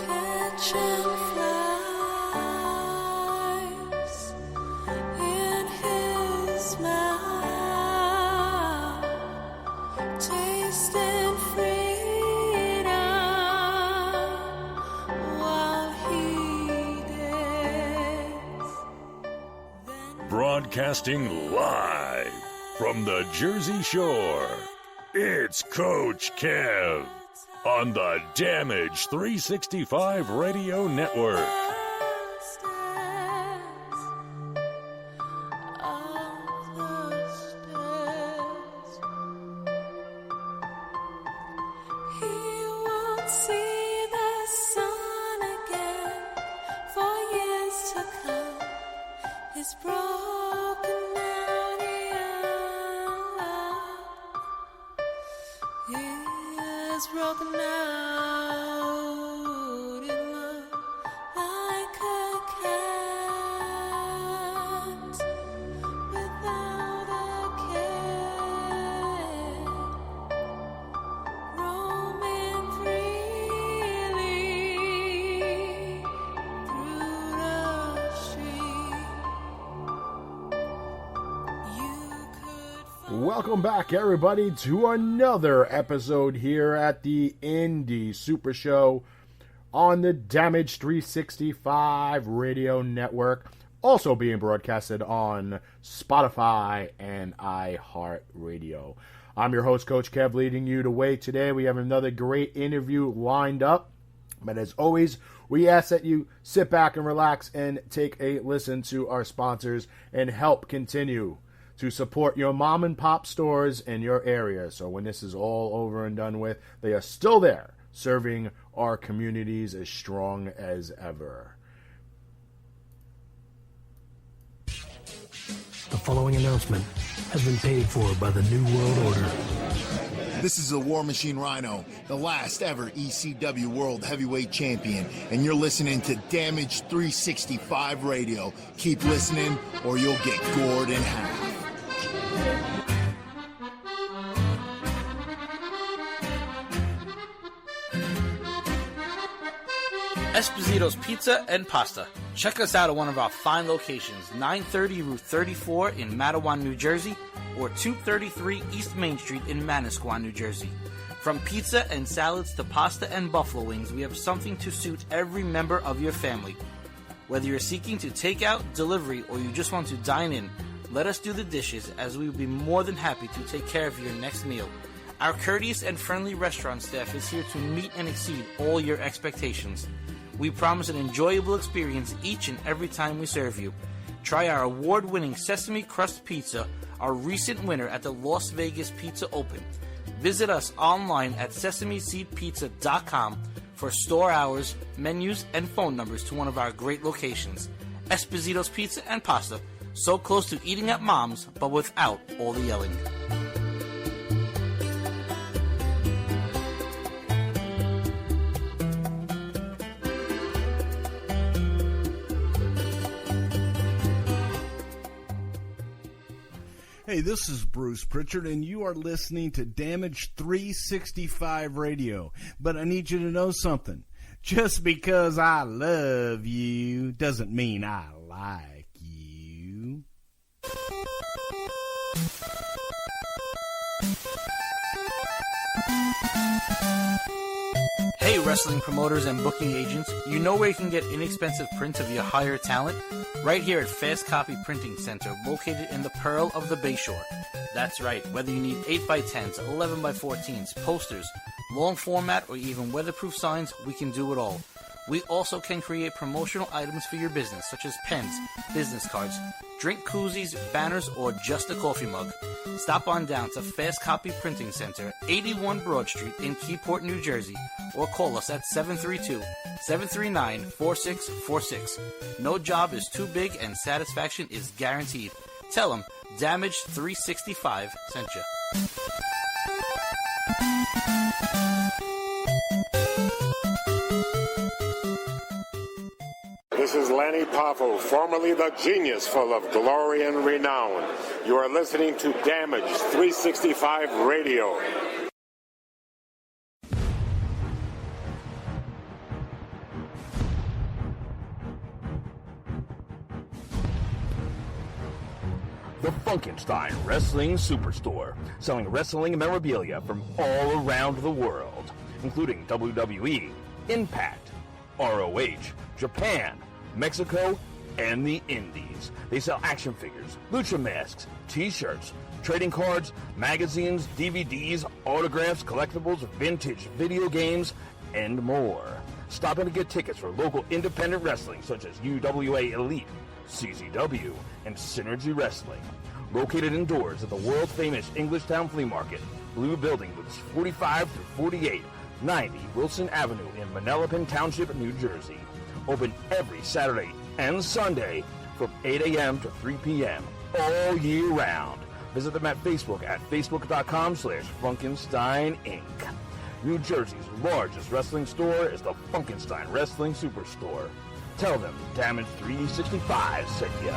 catching flies in his mouth, tasting freedom while he danced. Broadcasting live from the Jersey Shore, it's Coach Kev on the Damage 365 Radio Network. Broken out in love like a cat without a care, roaming freely through the street. You could Welcome back, everybody, to another episode here at the Indie Super Show on the Damage 365 Radio Network, also being broadcasted on Spotify and iHeartRadio. I'm your host, Coach Kev, leading you the way today. We have another great interview lined up, but as always, we ask that you sit back and relax and take a listen to our sponsors and help continue to support your mom and pop stores in your area. So when this is all over and done with, they are still there, serving our communities as strong as ever. The following announcement has been paid for by the New World Order. This is the War Machine Rhino, the last ever ECW World Heavyweight Champion, and you're listening to Damage 365 Radio. Keep listening or you'll get gored in half. Esposito's Pizza and Pasta. Check us out at one of our fine locations, 930 Route 34 in Matawan, New Jersey, or 233 East Main Street in Manasquan, New Jersey. From pizza and salads to pasta and buffalo wings, we have something to suit every member of your family. Whether you're seeking to take out, delivery, or you just want to dine in, let us do the dishes, as we will be more than happy to take care of your next meal. Our courteous and friendly restaurant staff is here to meet and exceed all your expectations. We promise an enjoyable experience each and every time we serve you. Try our award-winning sesame crust pizza, our recent winner at the Las Vegas Pizza Open. Visit us online at sesameseedpizza.com for store hours, menus, and phone numbers to one of our great locations. Esposito's Pizza and Pasta, so close to eating at Mom's, but without all the yelling. Hey, this is Bruce Pritchard, and you are listening to Damage 365 Radio. But I need you to know something. Just because I love you doesn't mean I like you. Hey, wrestling promoters and booking agents, you know where you can get inexpensive prints of your higher talent? Right here at Fast Copy Printing Center, located in the Pearl of the Bayshore. That's right, whether you need 8x10s, 11x14s, posters, long format, or even weatherproof signs, we can do it all. We also can create promotional items for your business, such as pens, business cards, drink koozies, banners, or just a coffee mug. Stop on down to Fast Copy Printing Center, 81 Broad Street in Keyport, New Jersey, or call us at 732-739-4646. No job is too big and satisfaction is guaranteed. Tell them Damage 365 sent you. This is Lanny Poffo, formerly the genius full of glory and renown. You are listening to Damage 365 Radio. the Funkenstein Wrestling Superstore, selling wrestling memorabilia from all around the world, including WWE, Impact, ROH, Japan, Mexico, and the Indies. They sell action figures, lucha masks, t-shirts, trading cards, magazines, DVDs, autographs, collectibles, vintage video games, and more. Stop in to get tickets for local independent wrestling such as UWA Elite, CZW, and Synergy Wrestling. Located indoors at the world-famous Englishtown Flea Market, Blue Building booths 45 through 48, 90 Wilson Avenue in Manalapan Township, New Jersey. Open every Saturday and Sunday from 8 a.m. to 3 p.m. all year round. Visit them at Facebook at facebook.com/Funkenstein Inc. New Jersey's largest wrestling store is the Funkenstein Wrestling Superstore. Tell them Damage 365 sent ya.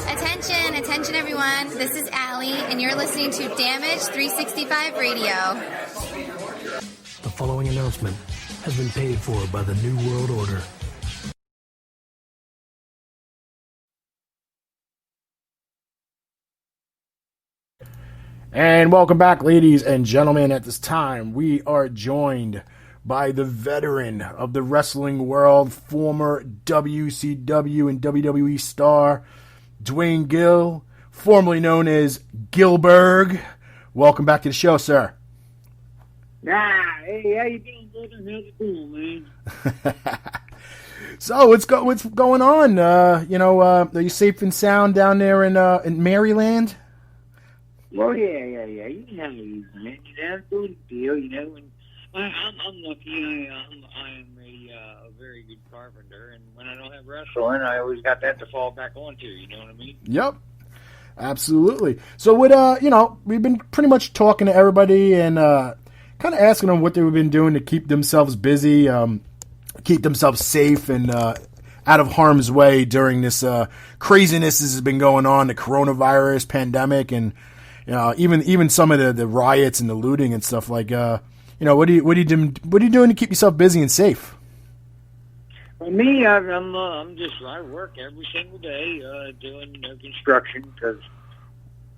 Attention everyone, this is Allie, and you're listening to Damage 365 Radio. The following announcement has been paid for by the New World Order. And welcome back, ladies and gentlemen. At this time, we are joined by the veteran of the wrestling world, former WCW and WWE star, Dwayne Gill, formerly known as Gillberg. Welcome back to the show, sir. Hey, how you doing, brother? How's it going, man? So, what's going on? Are you safe and sound down there in Maryland? Well, yeah. You know how it is, man. I'm doing the deal, and I'm lucky. I am a very good carpenter, and when I don't have wrestling, I always got that to fall back onto. You know what I mean? Yep, absolutely. So, we've been pretty much talking to everybody and kind of asking them what they've been doing to keep themselves busy, keep themselves safe, and out of harm's way during this craziness that has been going on, the coronavirus pandemic, and even some of the riots and the looting and stuff. Like, what are you doing to keep yourself busy and safe? For me, I work every single day doing construction because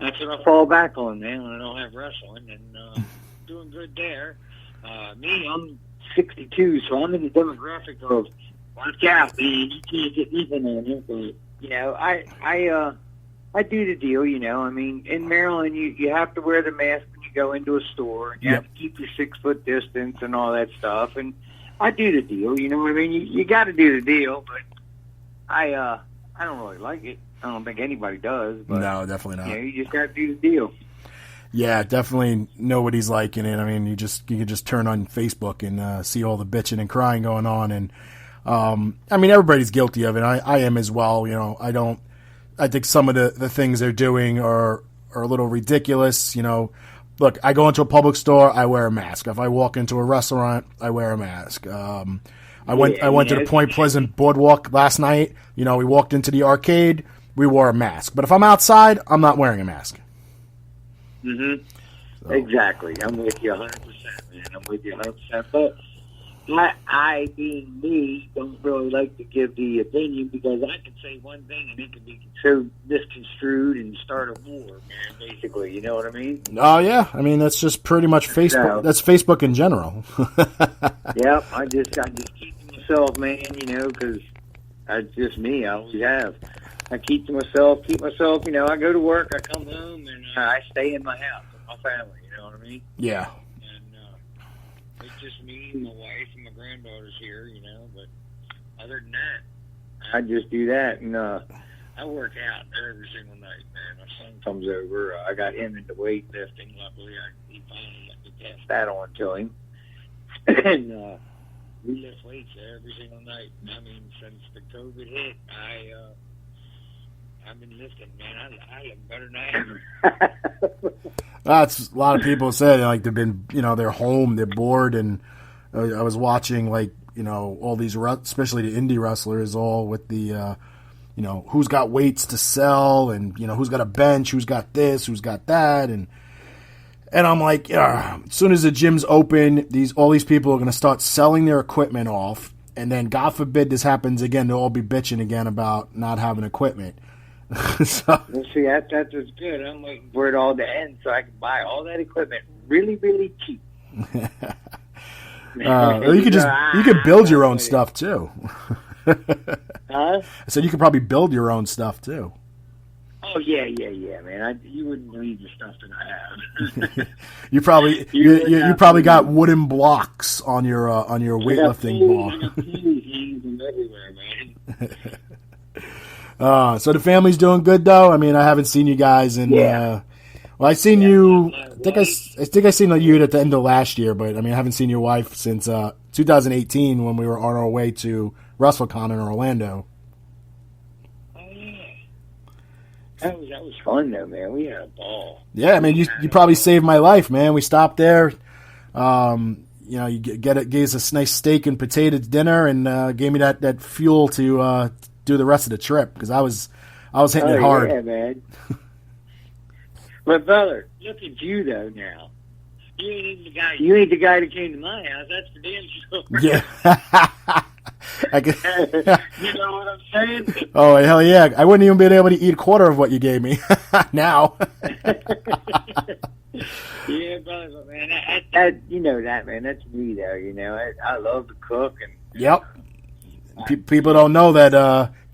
that's what I fall back on, man. When I don't have wrestling, and doing good there. I'm 62, so I'm in the demographic of watch out, man. You can't get even on it, but I do the deal, I mean, in Maryland, you have to wear the mask when you go into a store, and you have to keep your 6-foot distance and all that stuff, and I do the deal, you know what I mean? You got to do the deal, but I don't really like it. I don't think anybody does. But, no, definitely not. You just got to do the deal. Yeah, definitely nobody's liking it. I mean, you can just turn on Facebook and see all the bitching and crying going on, and everybody's guilty of it. I am as well. I think some of the things they're doing are a little ridiculous. Look, I go into a public store, I wear a mask. If I walk into a restaurant, I wear a mask. I went to the Point Pleasant Boardwalk last night. We walked into the arcade, we wore a mask. But if I'm outside, I'm not wearing a mask. Mm-hmm. So. Exactly. I'm with you 100%, man. I'm with you 100%. But I, being me, don't really like to give the opinion because I can say one thing and it can be so misconstrued and start a war, man, basically. You know what I mean? Oh, yeah. I mean, that's just pretty much Facebook. So, that's Facebook in general. Yep. I just keep to myself, man, because that's just me. I always have. I keep myself, I go to work, I come home, and I stay in my house with my family, you know what I mean? Yeah. And it's just me, my wife, and my granddaughter's here, but other than that, I just do that, and I work out every single night, man. My son comes over, I got him into weightlifting, luckily, he finally let me pass that on to him, and we lift weights every single night. I mean, since the COVID hit, I've been lifting, man. I look better than ever. That's a lot of people say they've been, they're home, they're bored, and I was watching all these, especially the indie wrestlers, all with the, who's got weights to sell, and who's got a bench, who's got this, who's got that, and I'm like, as soon as the gym's open, all these people are going to start selling their equipment off, And then, God forbid this happens again, they'll all be bitching again about not having equipment. So, Well, see, that's what's good. I'm waiting for it all to end so I can buy all that equipment really, really cheap. you could build your own stuff too. Huh? So you could probably build your own stuff too. Oh yeah, man. You wouldn't believe the stuff that I have. You probably got wooden blocks on your weightlifting ball. Everywhere, man. So the family's doing good though. I mean, I haven't seen you guys in. Well, I seen you. I think I seen you at the end of last year, but I mean, I haven't seen your wife since 2018 when we were on our way to WrestleCon in Orlando. That was fun though, man. We had a ball. Yeah, I mean, you probably saved my life, man. We stopped there. You gave us a nice steak and potato dinner, and gave me that fuel to do the rest of the trip because I was hitting it hard. Yeah, man. But brother, look at you though now. You ain't the guy. You ain't the guy that came to my house. That's for damn sure. Yeah. You know what I'm saying? Oh hell yeah! I wouldn't even been able to eat a quarter of what you gave me. Now. Yeah, brother, man. That you know that, man. That's me though. You know, I love to cook and. Yep. People don't know that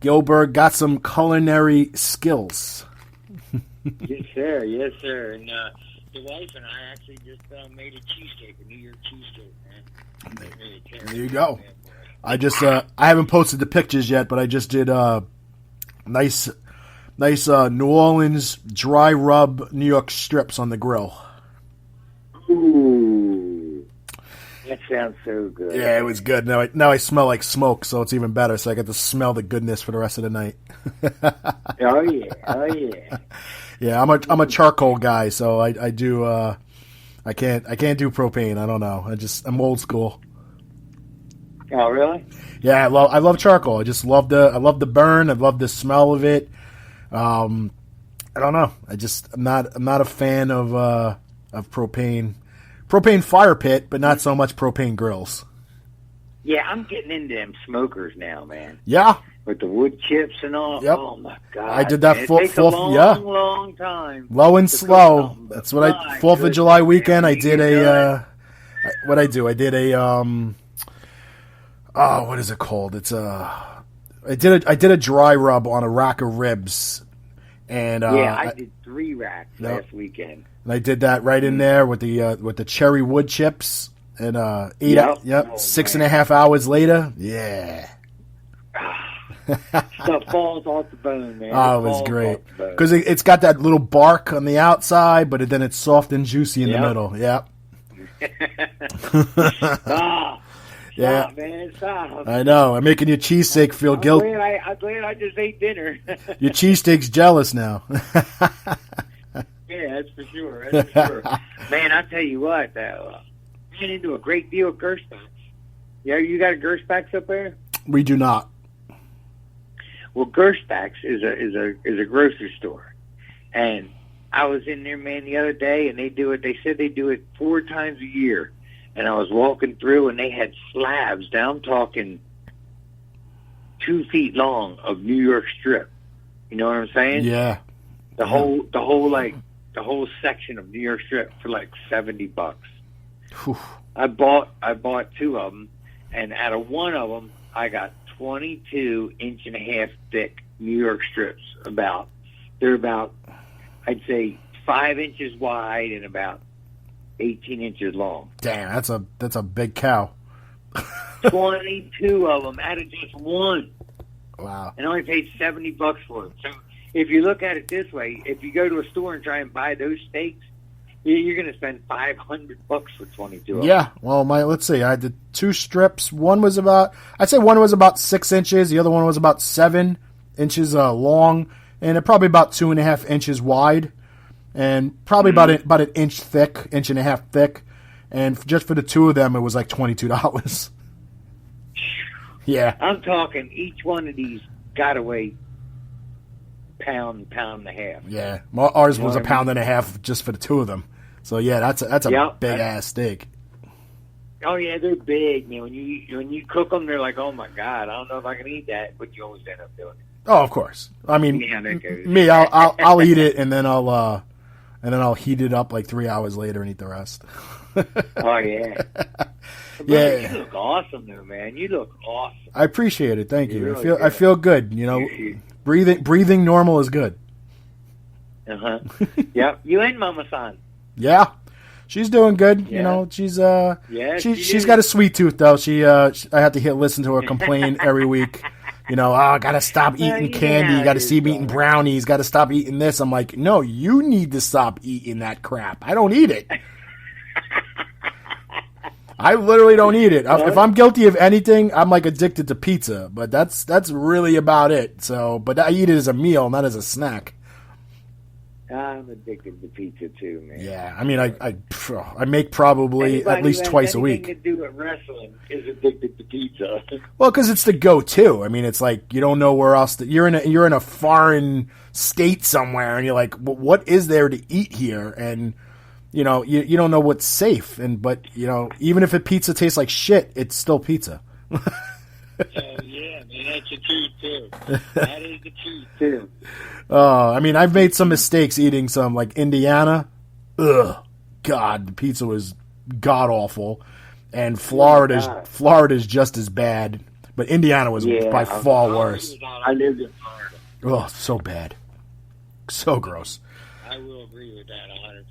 Gillberg got some culinary skills. Yes, sir. Yes, sir. And the wife and I actually just made a cheesesteak, a New York cheesesteak, man. There you go. I haven't posted the pictures yet, but I just did nice New Orleans dry rub New York strips on the grill. Ooh, that sounds so good. Yeah, it was good. Now I smell like smoke, so it's even better. So I get to smell the goodness for the rest of the night. Oh yeah. Yeah, I'm a charcoal guy, so I do. I can't do propane. I don't know. I'm old school. Oh really? Yeah, I love charcoal. I just love the burn. I love the smell of it. I don't know. I'm not a fan of propane. Propane fire pit, but not so much propane grills. Yeah, I'm getting into them smokers now, man. Yeah. With the wood chips and all. Yep. Oh my God! I did that it takes a long time. Low and slow. That's what 4th of July weekend. I did what I do. I did what is it called? It's I did a dry rub on a rack of ribs, and I did 3 racks last weekend. And I did that right in there with the cherry wood chips, and 6.5 hours later, yeah. Stuff falls off the bone, man. Oh, it was great because it's got that little bark on the outside, but then it's soft and juicy in the middle. Yep. Yeah, man, stop. I know. I'm making your cheesesteak feel guilty. I'm glad I just ate dinner. Your cheesesteak's jealous now. Yeah, that's for sure. That's for sure. Man, I tell you what, though, ran into a great deal of Gerstbacks. Yeah, you got a Gerstbacks up there? We do not. Well, Gerstbacks is a grocery store, and I was in there, man, the other day, and they do it. They said they do it 4 times a year, and I was walking through, and they had slabs. Now I'm talking 2 feet long of New York strip. You know what I'm saying? Yeah. The whole section of New York strip for like $70. Whew. I bought 2 of them, and out of one of them, I got 22-inch-and-a-half thick New York strips. They're about, I'd say, 5 inches wide and about 18 inches long. Damn, that's a big cow. 22 of them out of just one. Wow. And I only paid $70 for them. So if you look at it this way, if you go to a store and try and buy those steaks, you're going to spend $500 for 22 of them. Yeah. Well, let's see. I did 2 strips. I'd say one was about 6 inches. The other one was about 7 inches long, and probably about 2.5 inches wide, and probably about an inch thick, inch and a half thick. And just for the 2 of them, it was like $22. Yeah. I'm talking each one of these got to weigh pound and a half. Yeah. Ours was a pound and a half just for the 2 of them. So yeah, that's a big ass steak. Oh yeah, they're big, man. When you cook them, they're like, oh my god, I don't know if I can eat that, but you always end up doing it. Oh, of course. I mean, Yeah, that goes. me, I'll eat it and then I'll heat it up like 3 hours later and eat the rest. Oh yeah. Yeah. You look awesome, though, man. You look awesome. I appreciate it. Thank you. Really I feel good. You know, breathing normal is good. Yep. You and Mama San. Yeah. She's doing good. Yeah. You know, she's she's is. got a sweet tooth though. I have to listen to her complain every week. You know, I got to stop eating candy. Got to stop eating brownies. Got to stop eating this. I'm like, no, you need to stop eating that crap. I don't eat it. I literally don't eat it. If I'm guilty of anything, I'm like addicted to pizza, but that's really about it. So, but I eat it as a meal, not as a snack. I'm addicted to pizza too, man. Yeah, I mean, I make probably Anybody at least who twice has a week. anything to do with wrestling is addicted to pizza. Well, because it's the go-to. I mean, it's like you don't know where else. You're in a foreign state somewhere, and you're like, well, what is there to eat here? And you know, you don't know what's safe. But you know, even if a pizza tastes like shit, it's still pizza. Yeah, man, that's the truth too. That is the truth too. I mean, I've made some mistakes eating some like Indiana. Ugh, God, the pizza was god awful, and Florida's just as bad, but Indiana was by far worse. I lived in Florida. Oh, so bad, so gross. I will agree with that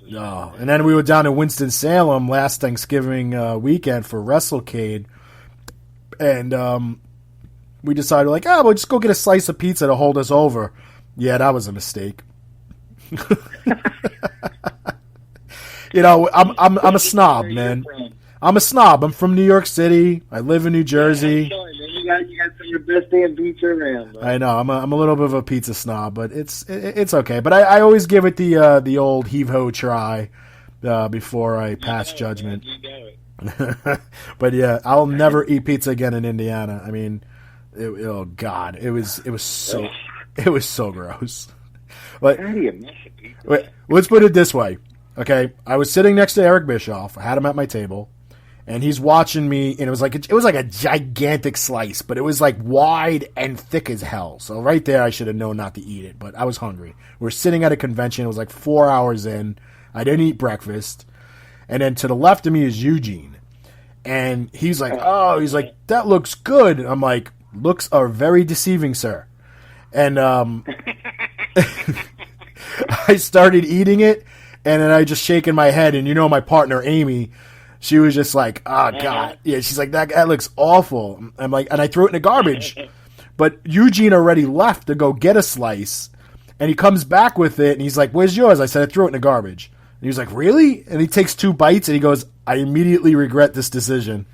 100%. No, and then we were down in Winston-Salem last Thanksgiving weekend for WrestleCade, and we decided like, we'll just go get a slice of pizza to hold us over. Yeah, that was a mistake. You know, I'm a snob, man. I'm a snob. I'm from New York City. I live in New Jersey. Yeah, sorry, man. You got some of your best damn pizza around, bro. I know. I'm a little bit of a pizza snob, but it's okay. But I always give it the old heave-ho try before I pass judgment. Man, you know it. But yeah, I'll never eat pizza again in Indiana. I mean, oh God, it was so gross. But How do you mess with pizza? wait, let's put it this way, okay? I was sitting next to Eric Bischoff. I had him at my table, and he's watching me. And it was like a gigantic slice, but it was like wide and thick as hell. So right there, I should have known not to eat it. But I was hungry. We're sitting at a convention. It was like 4 hours in. I didn't eat breakfast, and then to the left of me is Eugene, and he's like, that looks good. I'm like, looks are very deceiving, sir. And I started eating it, and then I just shaking my head. And you know, my partner Amy, she was just like, "Oh God, yeah." She's like, "That looks awful." I'm like, and I threw it in the garbage. But Eugene already left to go get a slice, and he comes back with it, and he's like, "Where's yours?" I said, "I threw it in the garbage." And he was like, "Really?" And he takes 2 bites, and he goes, "I immediately regret this decision."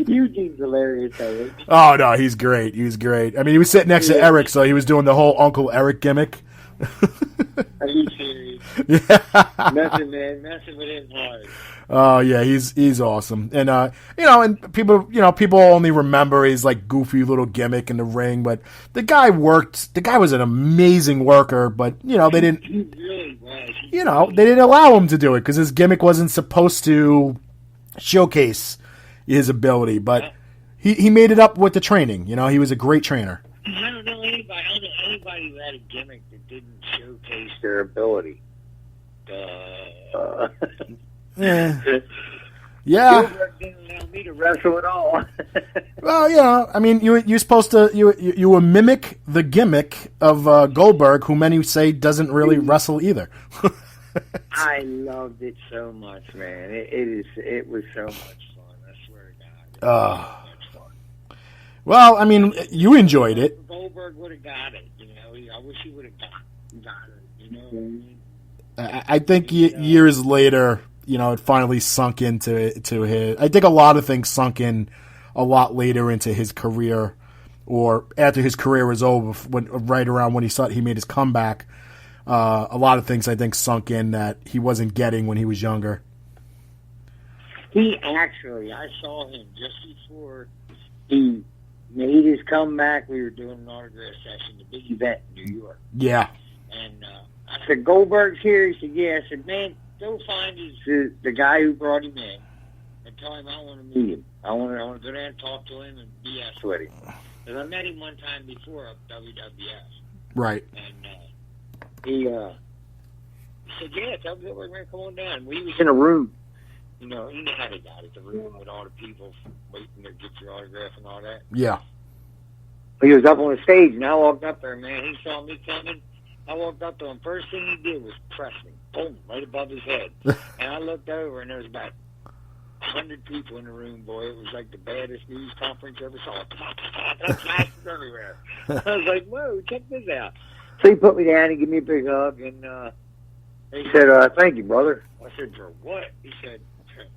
Eugene's hilarious, though. Oh no, he's great. He's great. I mean, he was sitting next to Eric, so he was doing the whole Uncle Eric gimmick. Are you serious? Yeah. Messing with him hard. Oh yeah, he's awesome. And you know, and people only remember his like goofy little gimmick in the ring, but the guy worked. The guy was an amazing worker, but you know, they didn't. He really was. You know, they didn't allow him to do it because his gimmick wasn't supposed to showcase his ability, but he made it up with the training. You know, he was a great trainer. I don't know anybody who had a gimmick that didn't showcase their ability. Yeah. Gillberg didn't allow me to wrestle at all. Well, yeah. I mean, you're supposed to you will mimic the gimmick of Goldberg, who many say doesn't really wrestle either. I loved it so much, man. It was so much fun. I swear to God. Well, I mean, you enjoyed it. Goldberg would have got it. You know, I wish he would have got it. You know what I mean? I think years later, you know, it finally sunk into his. I think a lot of things sunk in a lot later into his career, or after his career was over, right around when he made his comeback. A lot of things I think sunk in that he wasn't getting when he was younger. I saw him just before he made his comeback. We were doing an autograph session, the big event in New York. Yeah. And I said, Goldberg's here? He said, yeah. I said, man, go find the guy who brought him in and tell him I want to meet him. I want to go down and talk to him and BS with him. Because I met him one time before at WWF. Right. And he said, yeah, tell Gillberg, man, come on down. We was in a room. You know how they got it, the room with all the people waiting to get your autograph and all that. Yeah. He was up on the stage, and I walked up there, man. He saw me coming. I walked up to him. First thing he did was press me, boom, right above his head. And I looked over, and there was about 100 people in the room, boy. It was like the baddest news conference you ever saw. Flashes everywhere. I was like, whoa, check this out. So he put me down and gave me a big hug, and he said, thank you, brother. I said, for what? He said,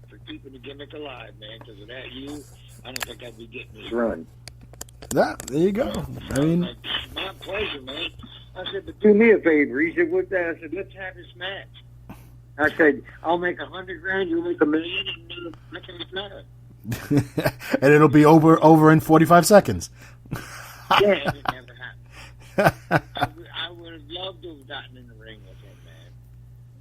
for keeping the gimmick alive, man, because without you, I don't think I'd be getting this run. There you go. I mean, like, my pleasure, man. I said, but do me a favor. He said, what's that? I said, let's have this match. I said, I'll make $100,000, you'll make $1 million, and that's how it's matter. And it'll be over in 45 seconds. Yeah, it never happened. I would have loved to have gotten in the ring with him, man.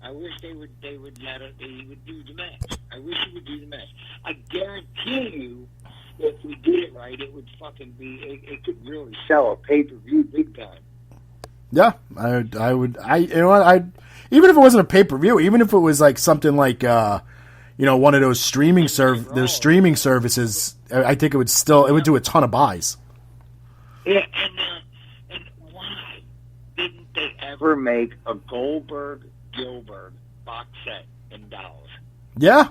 I wish they would let it, he would do the match. I wish he would do the match. I guarantee you, if we did it right, it would fucking be, it could really sell a pay-per-view big time. Yeah, I would, you know what, even if it wasn't a pay-per-view, even if it was like something like, one of those streaming services, I think it would do a ton of buys. Yeah, and why didn't they ever make a Gillberg box set in Dallas? Yeah.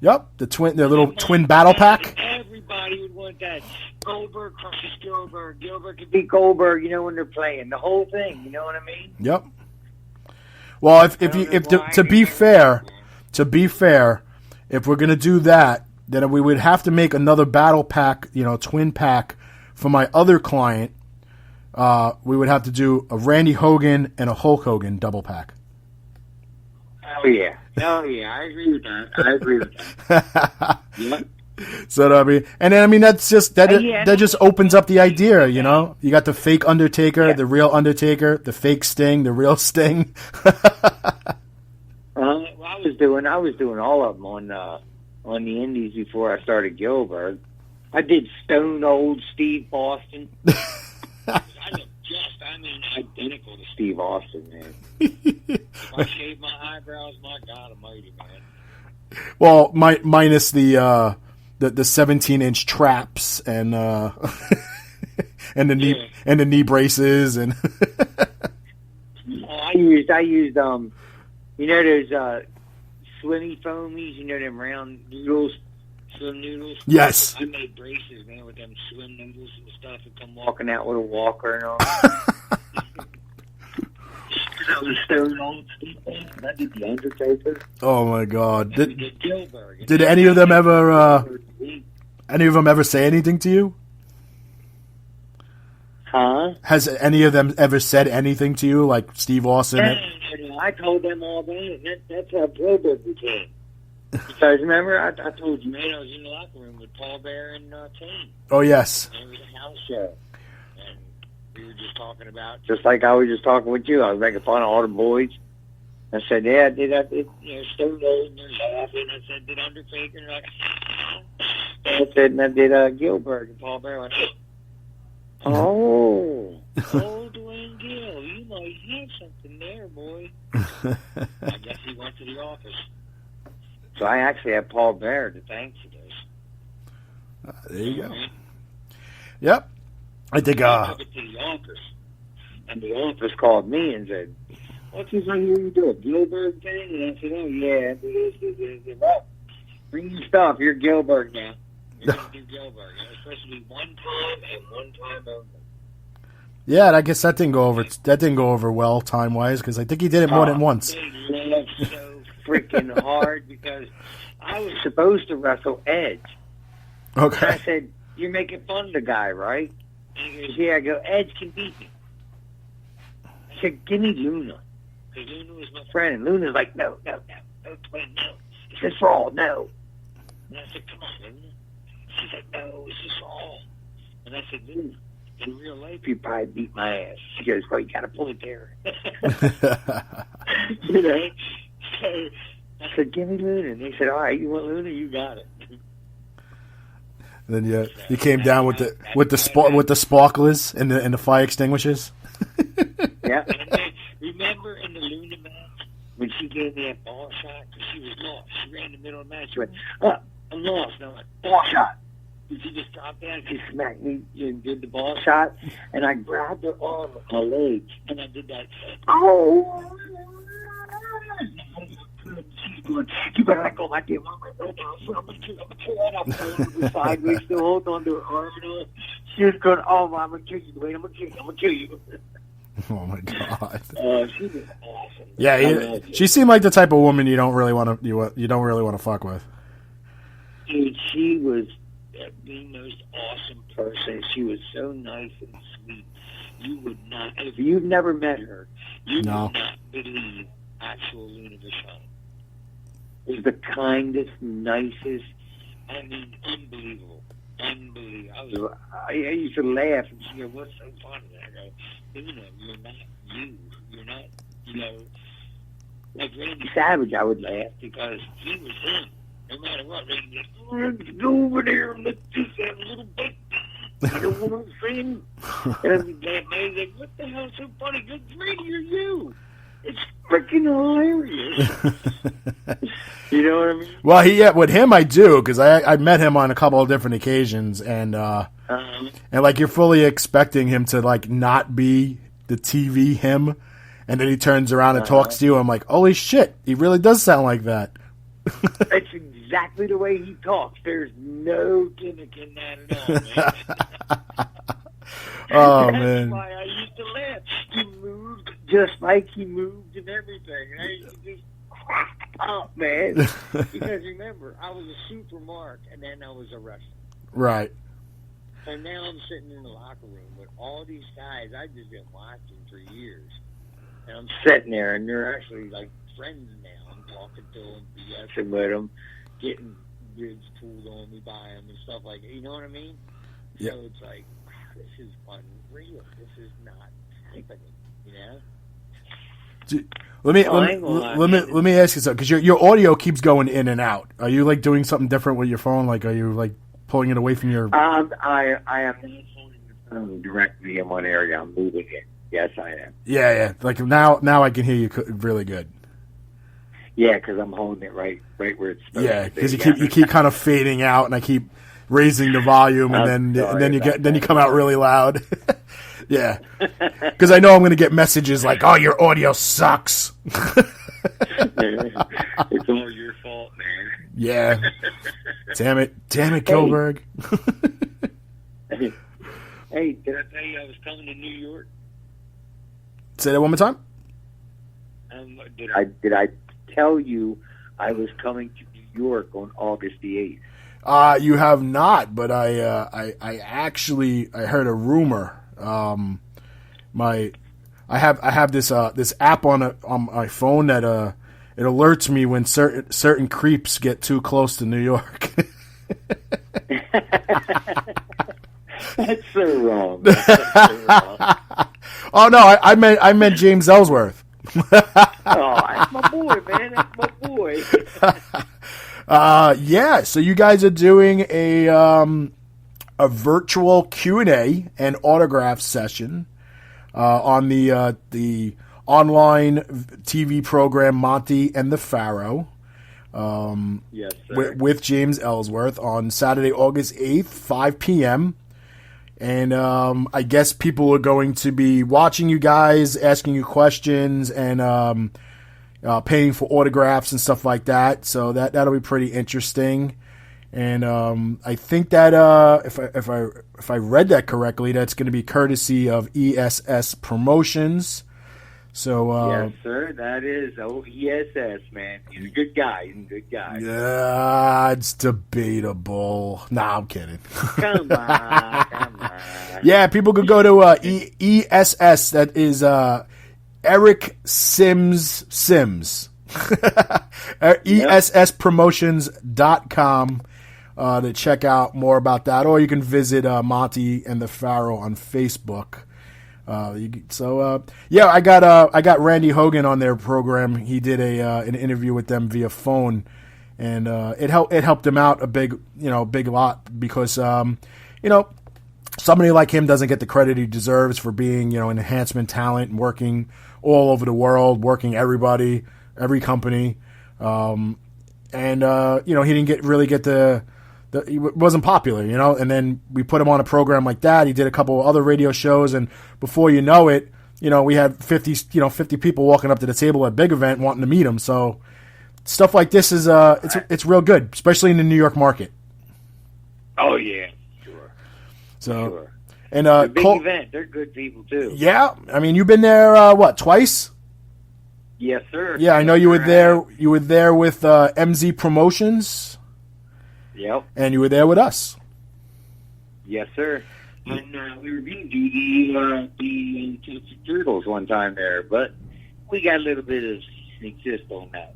Yep, the little twin battle pack. Everybody would want that. Goldberg crushes Gillberg. Gillberg could beat Goldberg, when they're playing. The whole thing, you know what I mean? Yep. Well, to be fair, if we're going to do that, then we would have to make another battle pack, twin pack for my other client. We would have to do a Randy Hogan and a Hulk Hogan double pack. Oh, yeah. I agree with that. Yep. So that's just that just opens up the idea, You got the fake Undertaker, the real Undertaker, the fake Sting, the real Sting. I was doing all of them on the Indies before I started Gillberg. I did Stone Old Steve Austin. I look identical to Steve Austin, man. If I shave my eyebrows, my God Almighty, man. Well, minus the 17-inch traps and and the knee braces and. I used those Slimmy Foamies, them round noodles, slim noodles. Yes. I made braces, man, with them slim noodles and stuff, and come walking out with a walker and all. I was Stone Old Steve Austin. I did the Undertaker. Oh my God! Did Gillberg. Did any of them ever say anything to you? Huh? Has any of them ever said anything to you, like Steve Austin? I told them all that. That's how Gillberg became. Because remember, I told you, man, I was in the locker room with Paul Bear and Kane. Oh yes. And it was a house show. We were just talking about, just like I was just talking with you. I was making fun of all the boys. I said, yeah, I did Stone Old, and they're laughing. I said, did Undertaker? And I said, and I did Gillberg, and Paul Bear went, oh, Dwayne Gill, you might have something there, boy. I guess he went to the office. So I actually have Paul Bear to thank for this. There you go. Yep. I think I took it to the office, and the office called me and said, "What's this I hear you do, a Gillberg thing?" And I said, "Oh yeah, well, bring your stuff. You're Gillberg now. You're gonna do Gillberg. It's supposed to be one time and one time only." Yeah, I guess that didn't go over. That didn't go over well time wise because I think he did it more than once. They laughed so freaking hard because I was supposed to wrestle Edge. Okay. And I said, "You're making fun of the guy, right?" And he goes, "Yeah." I go, "Edge can beat me." I said, "Give me Luna." Because Luna was my friend. And Luna's like, no, Dwayne, no. He says, "For all, no." And I said, "Come on, Luna." She's like, "No, it's just all." And I said, "Luna, in real life, you'd probably beat my ass." She goes, "Well, you got to pull it there." You know? So said, give me Luna. And they said, all right, you want Luna? You got it. Then you came down with the sparklers and the fire extinguishers. Yeah. Remember in the Luna match when she gave me that ball shot because she was lost? She ran in the middle of the match. She went, I'm lost. And I went, ball shot. And she just dropped down. She smacked me and did the ball shot. And I grabbed her arm with my leg. And I did that. Oh. She's going, you better not go back there, Mom. I'm going to kill her sideways, still holding on to her arm. She was going, oh, Mom, I'm going to kill you, Dwayne. I'm going to kill you. Oh my God! She was awesome. Yeah, she seemed like the type of woman you don't really want to fuck with. Dude, she was the most awesome person. She was so nice and sweet. You would not, if you've never met her, you would not believe actual Luna Vachon. Was the kindest, nicest. I mean, unbelievable. I used to laugh and she go, what's so funny? I go, Luna, you're not you. You're not, like Randy Savage, I would laugh because he was him. No matter what, Randy goes, let's go over there and let's just have a little bit. You know what I'm saying? And I'm like, what the hell is so funny? Good Randy, you're you. It's freaking hilarious. You know what I mean? Well, with him I do because I met him on a couple of different occasions, and like you're fully expecting him to like not be the TV him, and then he turns around and talks to you. I'm like, holy shit, he really does sound like that. That's exactly the way he talks. There's no gimmick in that at all, man. Oh, That's man. why I used to laugh. He moved just like he moved and everything. I used to just crack up, man. Because remember, I was a super mark, and then I was a wrestler. Right. So now I'm sitting in the locker room with all these guys I've just been watching for years. And I'm sitting there, and they're actually like friends now. I'm talking to them, BSing with them, getting ribs pulled on me by them and stuff like that. You know what I mean? Yeah. So it's like, this is unreal. This is not happening, you know? Let me ask you something because your audio keeps going in and out. Are you like doing something different with your phone? Like, are you like pulling it away from your? I am not holding the phone directly in one area. I'm moving it. Yes, I am. Yeah. Like now I can hear you really good. Yeah, because I'm holding it right where it's supposed to be. Because you keep kind of fading out, and I keep raising the volume, and then you come out really loud. Yeah, because I know I'm going to get messages like, "Oh, your audio sucks." It's all your fault, man. Yeah. Damn it, Gillberg. Hey, did I tell you I was coming to New York? Say that one more time. Did I tell you I was coming to New York on August the 8th? You have not, but I actually heard a rumor. I have this app on my phone that it alerts me when certain creeps get too close to New York. That's so wrong. Oh no, I meant James Ellsworth. Oh, that's my boy, man. That's my boy. Yeah. So you guys are doing a virtual Q&A and autograph session on the online TV program Monty and the Pharaoh. Yes, sir. With James Ellsworth on Saturday, August 8th, 5 p.m. And I guess people are going to be watching you guys, asking you questions, and paying for autographs and stuff like that. So that'll be pretty interesting. And I think that if I read that correctly, that's going to be courtesy of ESS Promotions. So yes, sir, that is ESS, man. He's a good guy. Yeah, it's debatable. Nah, I'm kidding. Come on. Yeah, people could go to ESS. That is Eric Sims. ESSpromotions.com to check out more about that. Or you can visit Monty and the Pharaoh on Facebook. Yeah, I got Randy Hogan on their program. He did an interview with them via phone, and it helped him out a big lot because somebody like him doesn't get the credit he deserves for being an enhancement talent and working all over the world, working every company, and he didn't really get the he wasn't popular, and then we put him on a program like that. He did a couple of other radio shows, and before you know it, we had 50 people walking up to the table at a big event wanting to meet him. So stuff like this is it's real good, especially in the New York market. Oh yeah, sure. So sure. And the big event, they're good people too. Yeah, I mean, you've been there twice? Yes, sir. Yeah, I know you were there. You were there with MZ Promotions. Yep. And you were there with us. Yes, sir. And we were going to do the Toasted Turtles one time there, but we got a little bit of exist on that.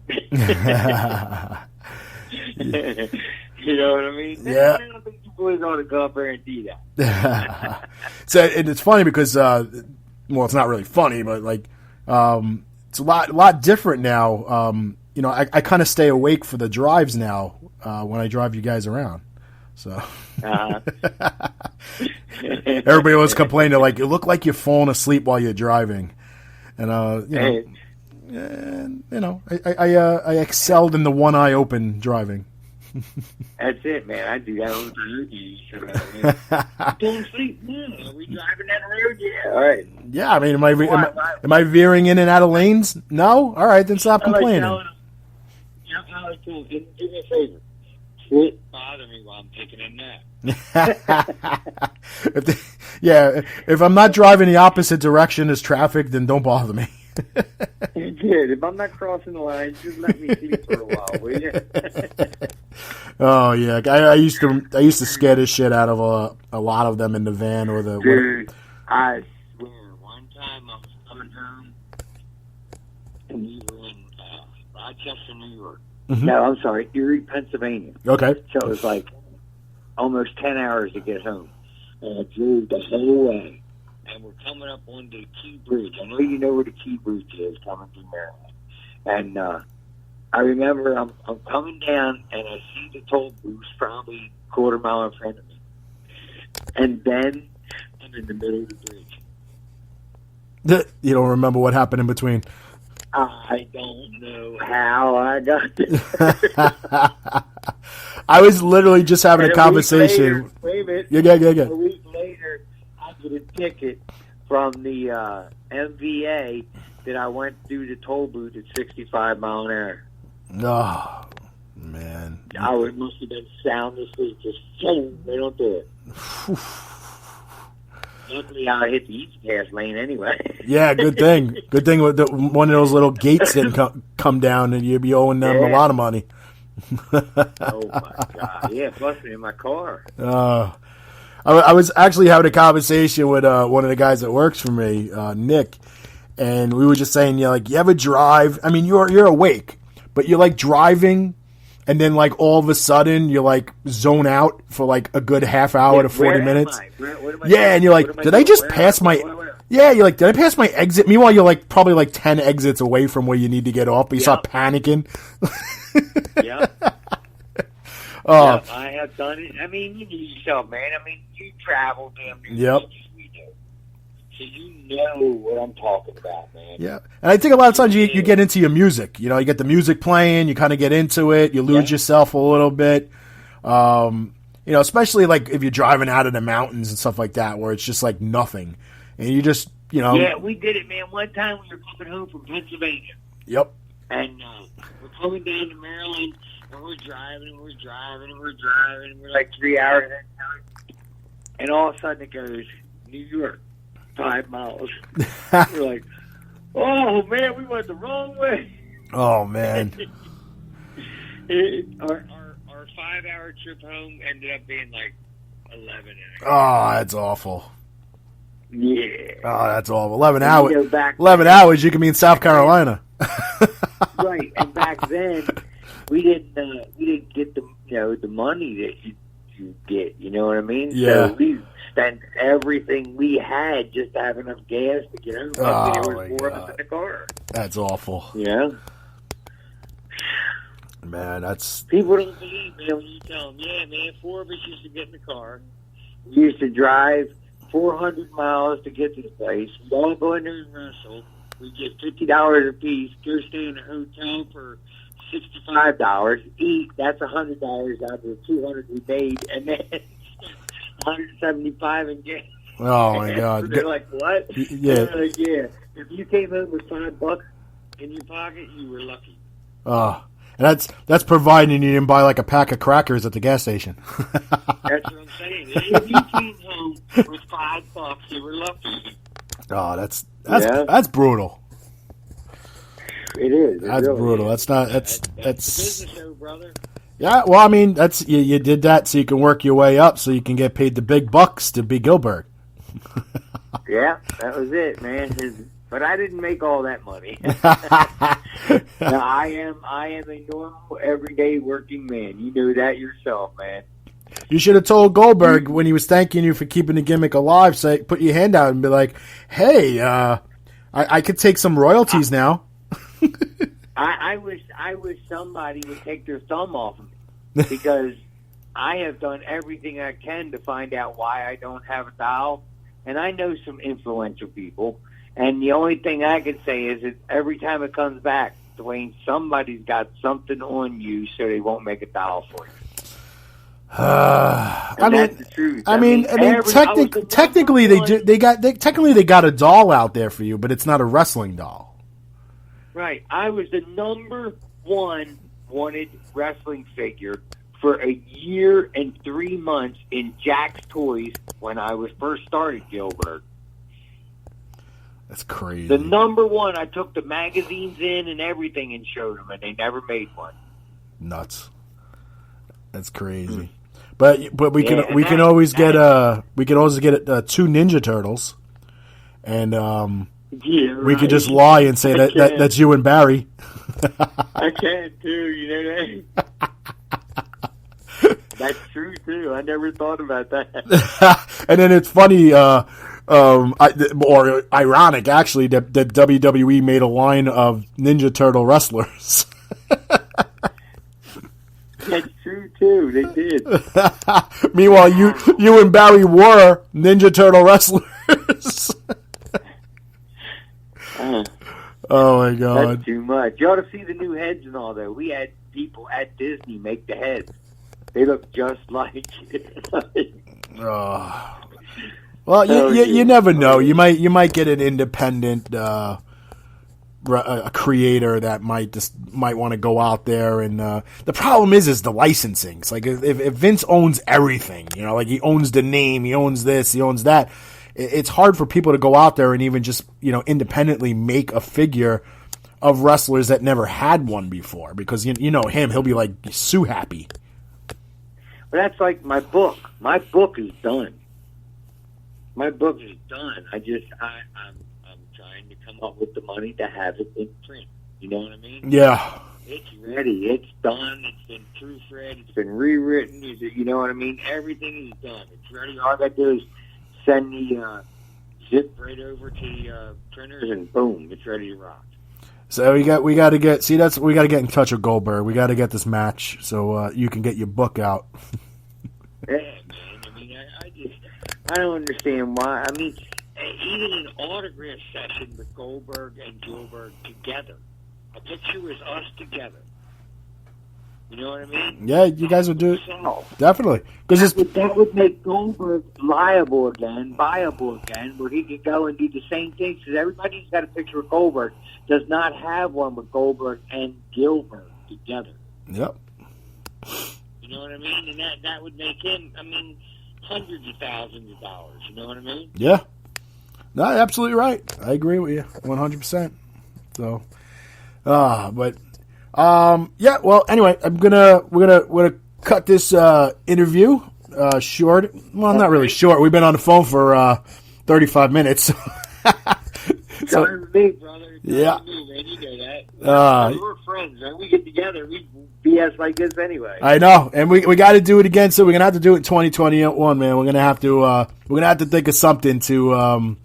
You know what I mean? Yeah. I don't think you boys ought to go up there and do that. So it's funny because, it's not really funny, but it's a lot different now. I kind of stay awake for the drives now when I drive you guys around. So everybody was complaining you look like you're falling asleep while you're driving, and I excelled in the one eye open driving. That's it, man. I do that all the time. Don't sleep. Are we driving down the road? Yeah. All right. Yeah, I mean, am I veering in and out of lanes? No. All right, then stop complaining. Do me a favor. Quit bothering me while I'm taking a nap. If I'm not driving the opposite direction as traffic, then don't bother me. Good. If I'm not crossing the line, just let me sleep for a while, will you? Oh yeah, I used to scare the shit out of a lot of them in the van or the. Dude, I swear, one time I was coming home and we were in Rochester, New York. Mm-hmm. No, I'm sorry, Erie, Pennsylvania. Okay. So it was almost 10 hours to get home. And I drove the whole way. And we're coming up on the Key Bridge. I know you know where the Key Bridge is coming through Maryland. And I remember I'm coming down and I see the toll booth probably a quarter mile in front of me. And then I'm in the middle of the bridge. You don't remember what happened in between? I don't know how I got there. I was literally just having a conversation. Wait a minute. Yeah. A week later, I get a ticket from the MVA that I went through the toll booth at 65 mile an hour. Oh, man. It must have been sound asleep. Just they don't do it. Luckily, I hit the east pass lane anyway. Yeah, good thing. Good thing with one of those little gates didn't come down, and you'd be owing them a lot of money. Oh my God! Yeah, busted in my car. I was actually having a conversation with one of the guys that works for me, Nick, and we were just saying, you ever drive? I mean, you're awake, but you're driving. And then, all of a sudden, you zone out for a good half hour to 40 minutes. And you're did I just pass my? Yeah, you're did I pass my exit? Meanwhile, you're probably 10 exits away from where you need to get off, but you start panicking. Yeah. I have done it. I mean, you do yourself, man. I mean, you travel damn near Yep. as much as we do. So you know what I'm talking about, man. Yeah. And I think a lot of times you get into your music. You get the music playing, you kind of get into it, you lose yourself a little bit. Especially if you're driving out of the mountains and stuff like that, where it's just nothing. And you just, Yeah, we did it, man. One time we were coming home from Pennsylvania. Yep. And we're coming down to Maryland, and we're driving, and we're 3 hours in. And all of a sudden it goes, New York, 5 miles. We're oh, man, we went the wrong way. Oh, man. Our 5-hour trip home ended up being 11 hours. Oh, that's awful. Yeah. Oh, that's awful. 11 hours. 11 hours, you can be in South Carolina. Right, and back then we didn't get the the money that you get. You know what I mean? Yeah. So spent everything we had just to have enough gas to get home. I mean, there was more of us in the car. That's awful. Yeah. Man, that's... People don't believe me when you tell them, yeah, man, 4 of us used to get in the car. We used to drive 400 miles to get to the place. We'd all go in there and wrestle. We'd get $50 a piece, go stay in a hotel for $65, eat. That's $100 out of the $200 we made, and then $175 in gas. Oh, my God. So they're like, what? Yeah. They're like, yeah. If you came home with $5 in your pocket, you were lucky. And that's providing you didn't buy like a pack of crackers at the gas station. That's what I'm saying. If you came home with $5, you were lucky. Oh, that's brutal. It is. That's really brutal. Is. That's business, though, brother. Yeah, well, I mean, that's you did that so you can work your way up, so you can get paid the big bucks to be Gillberg. Yeah, that was it, man. But I didn't make all that money. No, I am a normal, everyday working man. You know that yourself, man. You should have told Goldberg when he was thanking you for keeping the gimmick alive, say, put your hand out and be like, hey, I could take some royalties now. I wish somebody would take their thumb off of me because I have done everything I can to find out why I don't have a dial, and I know some influential people, and the only thing I can say is that every time it comes back, Dwayne, somebody's got something on you so they won't make a dial for you. That's the truth. Technically they got a doll out there for you, but it's not a wrestling doll. Right. I was the number one wanted wrestling figure for a year and 3 months in Jack's Toys when I was first started Gillberg. That's crazy. The number one, I took the magazines in and everything and showed them, and they never made one. Nuts. That's crazy. But we can always get 2 Ninja Turtles, and we could just lie and say that's you and Barry. I can too, you know that. That's true too. I never thought about that. And then it's funny, or ironic actually, that WWE made a line of Ninja Turtle wrestlers. That's true too. They did. Meanwhile, you and Barry were Ninja Turtle wrestlers. Oh my God! That's too much. You ought to see the new heads and all that. We had people at Disney make the heads. They look just like. Well, you never know. You might get an independent a creator that might want to go out there, and the problem is the licensing. It's like if Vince owns everything, like he owns the name, he owns this, he owns that. It's hard for people to go out there and even just independently make a figure of wrestlers that never had one before, because you know him, he'll be like Sue happy. But that's like my book. My book is done. My book is done. I'm trying to come up with the money to have it in print. You know what I mean? Yeah. It's ready. It's done. It's been proofread. It's been rewritten. You know what I mean? Everything is done. It's ready. All I got to do is send the zip right over to the printers, and boom, it's ready to rock. So we got to get in touch with Goldberg. We got to get this match so you can get your book out. Yeah, man. I mean, I don't understand why. I mean, even an autograph session with Goldberg and Gillberg together. A picture with us together. You know what I mean? Yeah, you guys would do it. Definitely. That would make Goldberg viable again, where he could go and do the same thing. Because everybody who's got a picture of Goldberg does not have one with Goldberg and Gillberg together. Yep. You know what I mean? And that would make him, hundreds of thousands of dollars. You know what I mean? Yeah. No, absolutely right. I agree with you 100%. So, yeah. Well, anyway, we're gonna cut this interview short. Well, not really short. We've been on the phone for 35 minutes. So, fine with me, brother. It's yeah. fine with me, man. You know that. We're friends, man. We get together. We BS like this anyway. I know, and we got to do it again. So we're gonna have to do it in 2021, man. We're gonna have to think of something to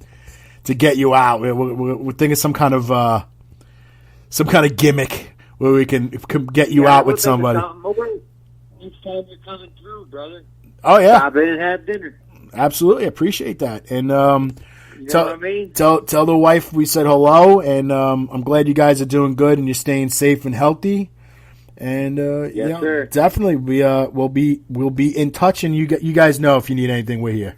get you out. We're thinking some kind of gimmick where we can get you out with somebody. Each time you're coming through, brother. Oh yeah, stop in and have dinner. Absolutely, appreciate that. And you know what I mean? Tell the wife we said hello, and I'm glad you guys are doing good and you're staying safe and healthy. And yes, sir. Definitely we'll be in touch, and you guys know if you need anything, we're here.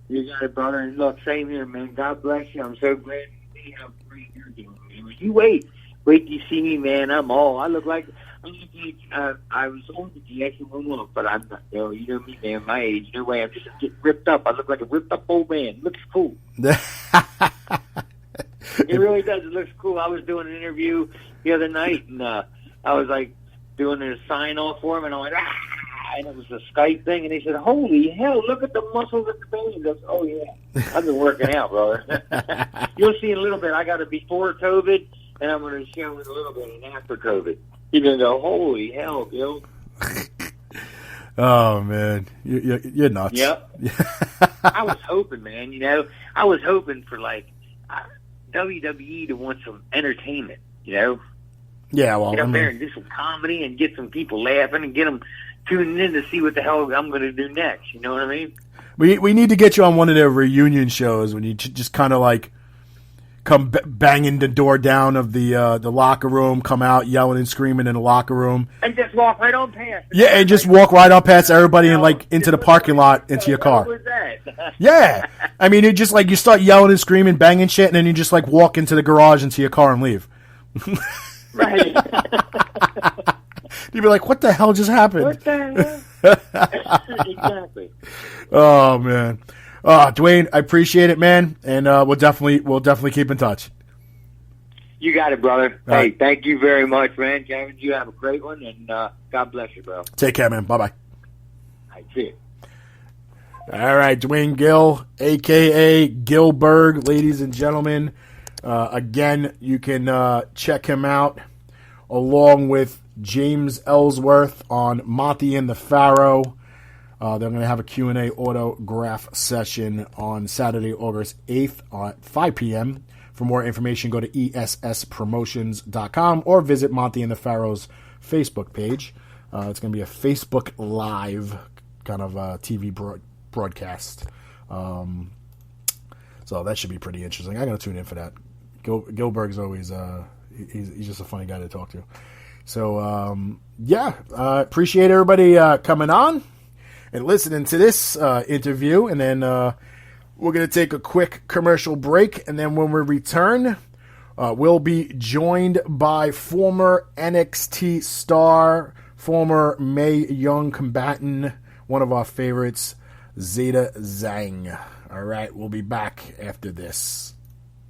You got it, brother. And look, same here, man. God bless you. I'm so glad to see how great you're doing, man. You wait till you see me, man. I look like I was on the GX room, but I'm not. You know me, man. My age, no way. I'm just getting ripped up. I look like a ripped up old man. Looks cool. It really does. It looks cool. I was doing an interview the other night, and I was like doing a sign off for him, and I went, and it was a Skype thing, and they said, "Holy hell, look at the muscles at the belly." I goes, "Oh yeah, I've been working out, brother." You'll see in a little bit. I got a before COVID, and I'm going to show in a little bit an after COVID. You're going to go, "Holy hell, Bill." Oh man, you're nuts. Yep. I was hoping, man. I was hoping for like WWE to want some entertainment. Yeah, well, get up there and do some comedy and get some people laughing and get them tuning in to see what the hell I'm going to do next. You know what I mean? We need to get you on one of their reunion shows when you just kind of like come banging the door down of the locker room, come out yelling and screaming in the locker room, and just walk right on past. Yeah, and just walk right on past everybody and like into the parking lot into your car. What was that? Yeah, I mean, you just like you start yelling and screaming, banging shit, and then you just like walk into the garage into your car and leave. Right. You'd be like, what the hell just happened? What the hell? Exactly. Oh, man. Dwayne, I appreciate it, man. And we'll definitely keep in touch. You got it, brother. All right. Thank you very much, man. Kevin, you have a great one, and God bless you, bro. Take care, man. Bye-bye. I see. All right, Dwayne Gill, a.k.a. Gillberg, ladies and gentlemen. Again, you can check him out along with James Ellsworth on Monty and the Pharaoh. They're going to have a Q&A autograph session on Saturday, August 8th at 5 p.m. For more information, go to esspromotions.com or visit Monty and the Pharaoh's Facebook page. It's going to be a Facebook Live kind of TV broadcast. So that should be pretty interesting. I'm going to tune in for that. Gillberg's always he's just a funny guy to talk to. So appreciate everybody coming on and listening to this interview, and then we're going to take a quick commercial break, and then when we return, we'll be joined by former NXT star, former Mae Young combatant, one of our favorites, Zeda Zhang. All right, we'll be back after this.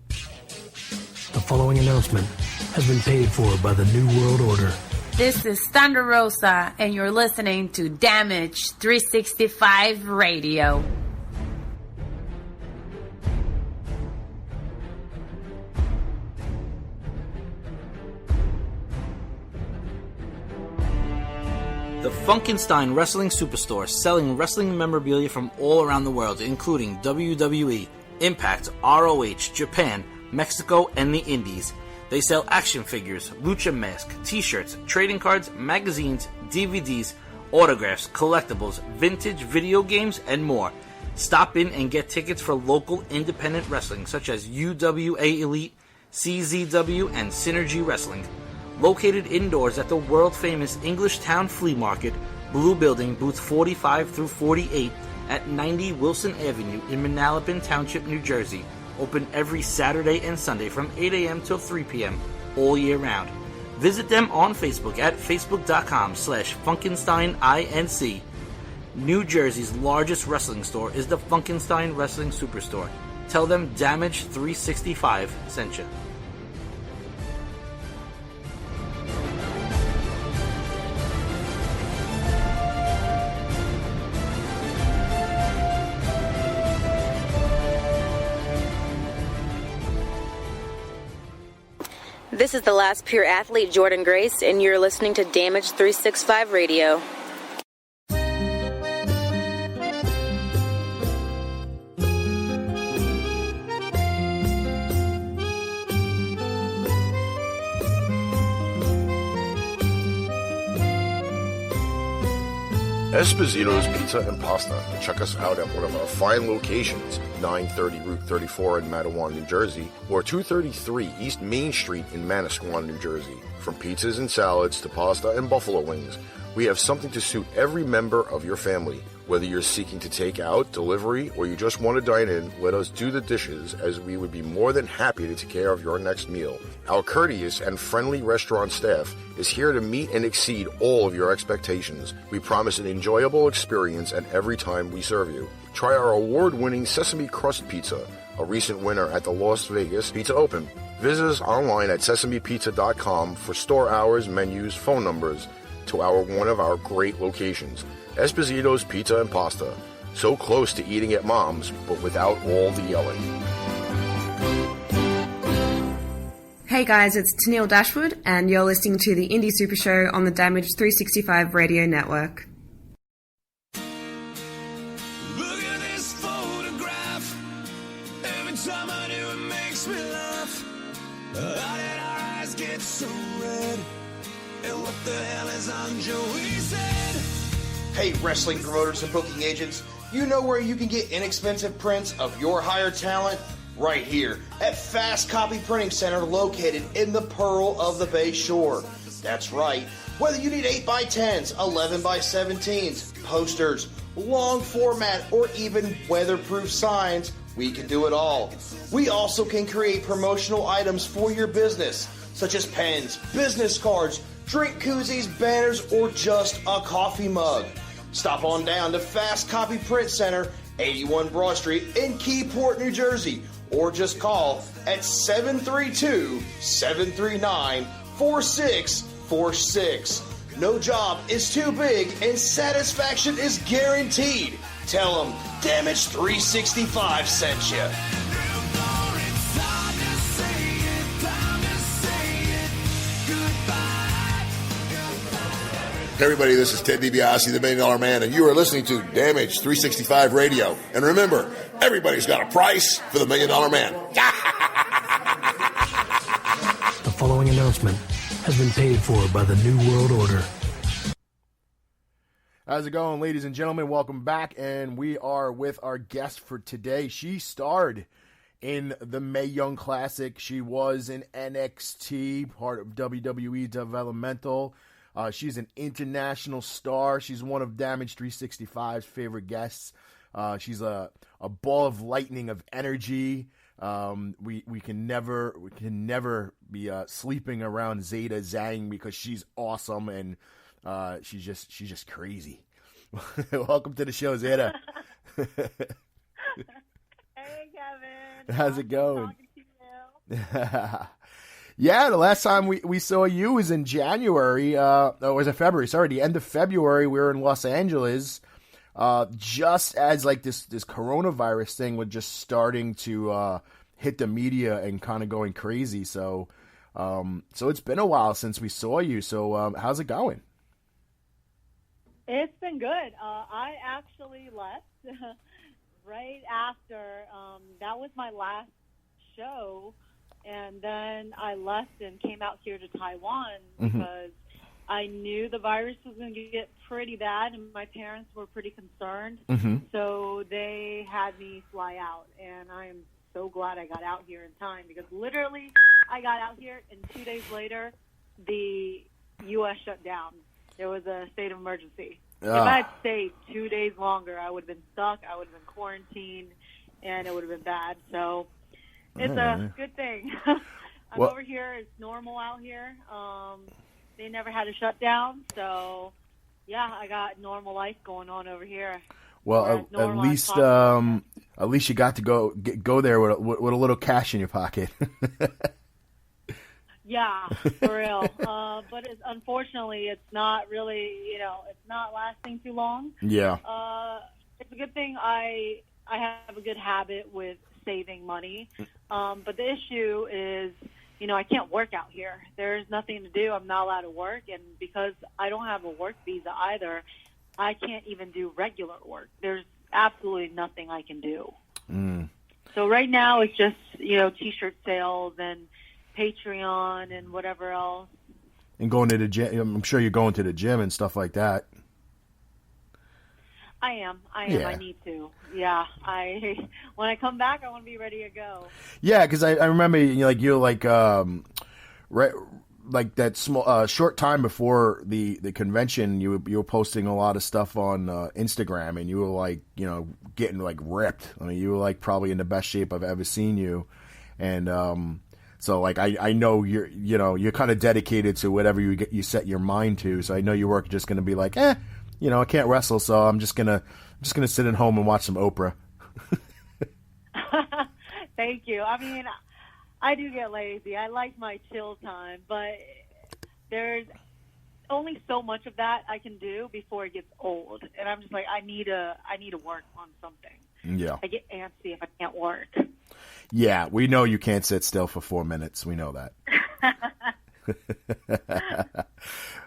The following announcement has been paid for by the New World Order. This is Thunder Rosa, and you're listening to Damage 365 Radio. The Funkenstein Wrestling Superstore, selling wrestling memorabilia from all around the world, including WWE, Impact, ROH, Japan, Mexico, and the Indies. They sell action figures, lucha masks, t-shirts, trading cards, magazines, DVDs, autographs, collectibles, vintage video games, and more. Stop in and get tickets for local independent wrestling such as UWA Elite, CZW, and Synergy Wrestling. Located indoors at the world-famous English Town Flea Market, Blue Building, booths 45 through 48 at 90 Wilson Avenue in Manalapan Township, New Jersey. Open every Saturday and Sunday from 8 a.m. till 3 p.m. all year round. Visit them on Facebook at facebook.com/FunkensteinINC. New Jersey's largest wrestling store is the Funkenstein Wrestling Superstore. Tell them Damage 365 sent you. This is the last pure athlete, Jordan Grace, and you're listening to Damage 365 Radio. Esposito's Pizza and Pasta. Check us out at one of our fine locations, 930 Route 34 in Matawan, New Jersey, or 233 East Main Street in Manasquan, New Jersey. From pizzas and salads to pasta and buffalo wings, we have something to suit every member of your family. Whether you're seeking to take out, delivery, or you just want to dine in, let us do the dishes, as we would be more than happy to take care of your next meal. Our courteous and friendly restaurant staff is here to meet and exceed all of your expectations. We promise an enjoyable experience at every time we serve you. Try our award-winning Sesame Crust Pizza, a recent winner at the Las Vegas Pizza Open. Visit us online at sesamepizza.com for store hours, menus, phone numbers to one of our great locations. Esposito's Pizza and Pasta. So close to eating at Mom's, but without all the yelling. Hey guys, it's Tennille Dashwood, and you're listening to the Indie Super Show on the Damage 365 Radio Network. Look at this photograph. Every time I do, it makes me laugh. How did our eyes get so red? And what the hell is on Joey's head? Hey, wrestling promoters and booking agents, you know where you can get inexpensive prints of your hired talent? Right here at Fast Copy Printing Center, located in the Pearl of the Bay Shore. That's right. Whether you need 8x10s, 11x17s, posters, long format, or even weatherproof signs, we can do it all. We also can create promotional items for your business, such as pens, business cards, drink koozies, banners, or just a coffee mug. Stop on down to Fast Copy Print Center, 81 Broad Street in Keyport, New Jersey, or just call at 732-739-4646. No job is too big and satisfaction is guaranteed. Tell them Damage 365 sent you. Hey everybody, this is Ted DiBiase, the $1 Million Man, and you are listening to Damage 365 Radio. And remember, everybody's got a price for the $1 Million Man. The following announcement has been paid for by the New World Order. How's it going, ladies and gentlemen? Welcome back, and we are with our guest for today. She starred in the Mae Young Classic. She was in NXT, part of WWE Developmental. She's an international star. She's one of Damage 365's favorite guests. She's a ball of lightning of energy. We can never be sleeping around Zeda Zhang because she's awesome and she's just crazy. Welcome to the show, Zeda. Hey, Kevin. How's it going? Yeah, the last time we saw you was in January. Was it February? Sorry, the end of February. We were in Los Angeles, just as like this coronavirus thing was just starting to hit the media and kind of going crazy. So it's been a while since we saw you. So how's it going? It's been good. I actually left right after. That was my last show. And then I left and came out here to Taiwan because I knew the virus was going to get pretty bad, and my parents were pretty concerned. So they had me fly out, and I am so glad I got out here in time because literally I got out here, and 2 days later, the U.S. shut down. There was a state of emergency. If I had stayed 2 days longer, I would have been stuck. I would have been quarantined, and it would have been bad. So it's a good thing. I'm over here. It's normal out here. They never had a shutdown, so yeah, I got normal life going on over here. Well, at least you got to go there with a little cash in your pocket. Yeah, for real. But unfortunately, it's not really, it's not lasting too long. Yeah. It's a good thing I have a good habit with saving money. But the issue is, I can't work out here. There's nothing to do. I'm not allowed to work. And because I don't have a work visa either, I can't even do regular work. There's absolutely nothing I can do. So right now it's just, T-shirt sales and Patreon and whatever else. And going to the gym. I'm sure you're going to the gym and stuff like that. I am. Yeah. I need to. Yeah. When I come back, I want to be ready to go. Yeah, because I remember like that small short time before the convention, you were posting a lot of stuff on Instagram, and you were getting ripped. I mean, you were probably in the best shape I've ever seen you, and so I know you're kind of dedicated to whatever you set your mind to. So I know you weren't just going to be I can't wrestle, so I'm just gonna sit at home and watch some Oprah. Thank you. I mean, I do get lazy. I like my chill time, but there's only so much of that I can do before it gets old, and I'm just I need to work on something. Yeah. I get antsy if I can't work. Yeah, we know you can't sit still for 4 minutes. We know that.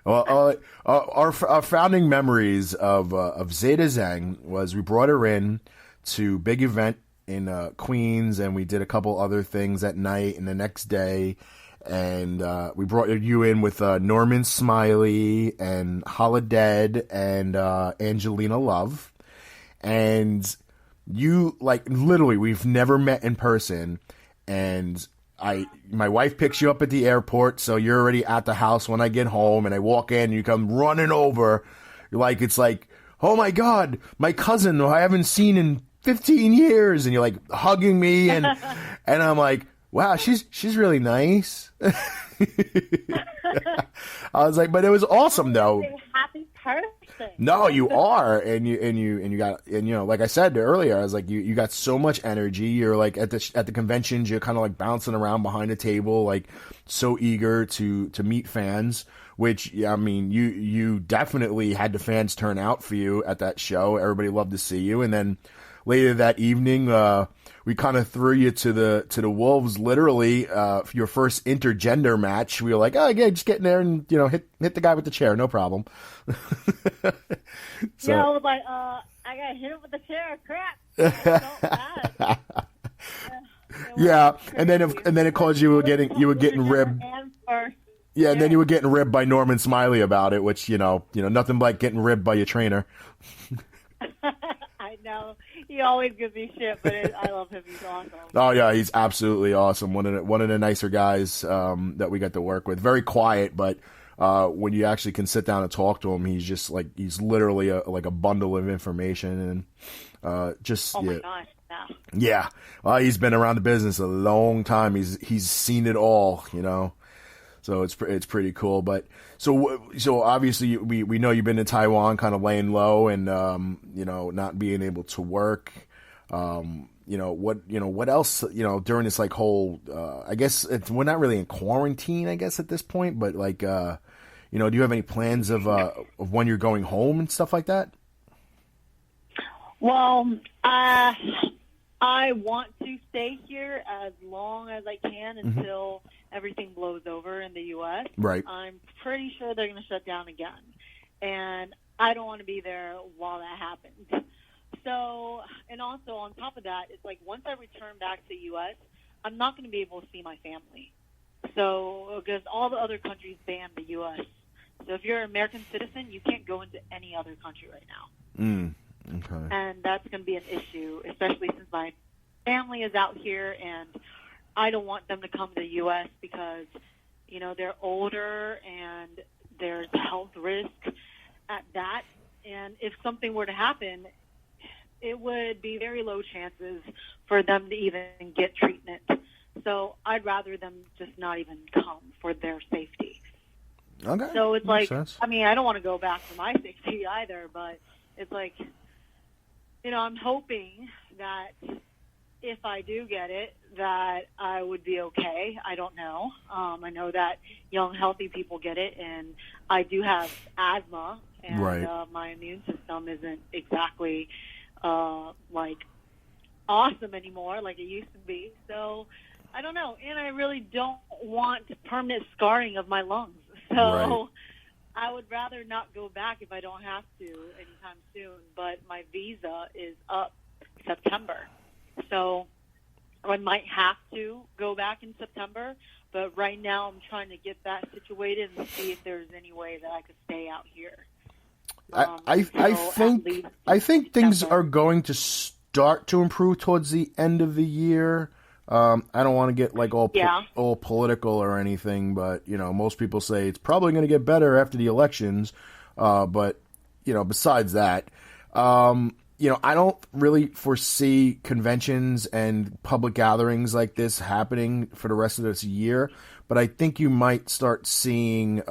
Well, our founding memories of Zeda Zhang was we brought her in to big event in Queens, and we did a couple other things at night and the next day, and we brought you in with Norman Smiley and Holiday and Angelina Love, and you literally we've never met in person, and my wife picks you up at the airport, so you're already at the house when I get home, and I walk in, and you come running over. It's oh my God, my cousin who I haven't seen in 15 years, and you're hugging me, and and I'm wow, she's really nice. I was but it was awesome though. Happy person. No, you are, and you got, like I said earlier, I was you got so much energy. You're at the conventions, you're kind of bouncing around behind a table, so eager to meet fans. Which I mean, you definitely had the fans turn out for you at that show. Everybody loved to see you, and then later that evening, we kind of threw you to the wolves, literally, for your first intergender match. We were oh yeah, just get in there and hit the guy with the chair, no problem. So, I was I got hit him with the chair, crap. Yeah, and then it caused you were getting ribbed. Yeah, and then you were getting ribbed by Norman Smiley about it, which nothing like getting ribbed by your trainer. I know. He always gives me shit, but I love him. He's awesome. Oh yeah, he's absolutely awesome. One of the nicer guys that we got to work with. Very quiet, but when you actually can sit down and talk to him, he's just he's literally a bundle of information, and just oh my gosh, no. Yeah. Well, he's been around the business a long time. He's seen it all, So it's pretty cool. But so obviously we know you've been in Taiwan, kind of laying low, and not being able to work. What else? During this whole I guess we're not really in quarantine, I guess, at this point. But do you have any plans of when you're going home and stuff like that? Well, I want to stay here as long as I can until everything blows over in the U.S. Right. I'm pretty sure they're going to shut down again, and I don't want to be there while that happens. So, and also on top of that, it's once I return back to the U.S., I'm not going to be able to see my family. So, because all the other countries ban the U.S. So if you're an American citizen, you can't go into any other country right now. Okay. And that's going to be an issue, especially since my family is out here, and I don't want them to come to the U.S. because, they're older and there's health risk at that. And if something were to happen, it would be very low chances for them to even get treatment. So I'd rather them just not even come for their safety. Okay. So it's Makes sense. I mean, I don't want to go back for my safety either, but it's I'm hoping that if I do get it, that I would be okay. I don't know. I know that young, healthy people get it, and I do have asthma, and right. My immune system isn't exactly awesome anymore like it used to be. So I don't know. And I really don't want permanent scarring of my lungs. So Right. I would rather not go back if I don't have to anytime soon. But my visa is up September. So I might have to go back in September. But right now I'm trying to get that situated and see if there's any way that I could stay out here. I think things are going to start to improve towards the end of the year. I don't want to get like all political or anything, but most people say it's probably going to get better after the elections. But besides that, I don't really foresee conventions and public gatherings like this happening for the rest of this year. But I think you might start seeing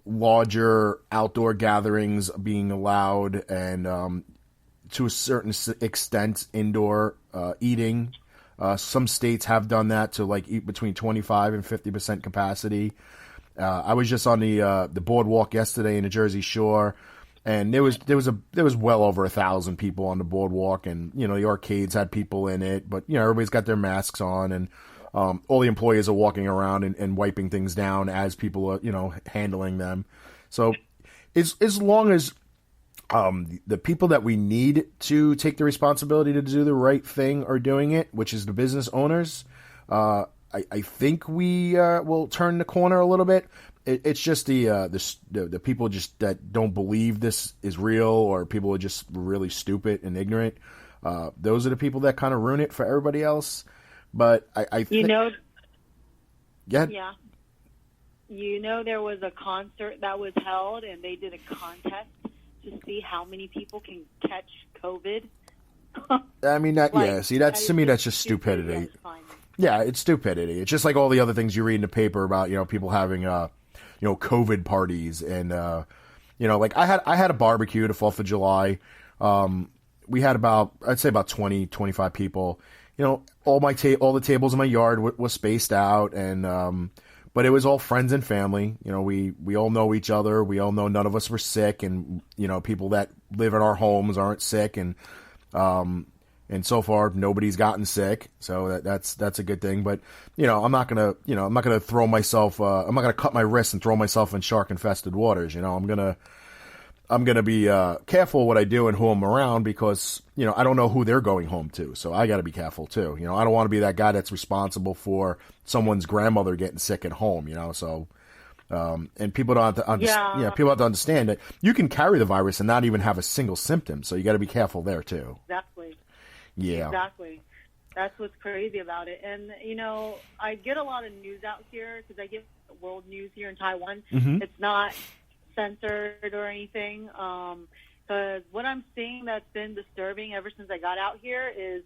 larger outdoor gatherings being allowed, and to a certain extent, indoor eating. Some states have done that to like eat between 25 and 50% capacity. I was just on the boardwalk yesterday in the Jersey Shore, and there was well over 1,000 people on the boardwalk, and the arcades had people in it, but everybody's got their masks on, and all the employees are walking around and wiping things down as people are handling them. So as long as the people that we need to take the responsibility to do the right thing are doing it, which is the business owners, I think we will turn the corner a little bit. It's just the people just that don't believe this is real, or people are just really stupid and ignorant. Those are the people that kind of ruin it for everybody else. But I think... Yeah. There was a concert that was held, and they did a contest to see how many people can catch COVID. I mean, to me, that's just stupidity. Yeah, it's stupidity. It's just like all the other things you read in the paper about, people having, COVID parties. And, like I had a barbecue the 4th of July. We had I'd say about 20, 25 people. All the tables in my yard was spaced out, and, but it was all friends and family. We all know each other. We all know none of us were sick, and, people that live in our homes aren't sick. And so far nobody's gotten sick. So that's a good thing. But, I'm not going to throw myself, I'm not going to cut my wrist and throw myself in shark infested waters. I'm going to be careful what I do and who I'm around, because, I don't know who they're going home to. So I got to be careful too. I don't want to be that guy that's responsible for someone's grandmother getting sick at home, so, and people don't have to people have to understand that you can carry the virus and not even have a single symptom. So you got to be careful there too. Exactly. Yeah. Exactly. That's what's crazy about it. And, I get a lot of news out here because I get world news here in Taiwan. Mm-hmm. It's not censored or anything. Because what I'm seeing that's been disturbing ever since I got out here is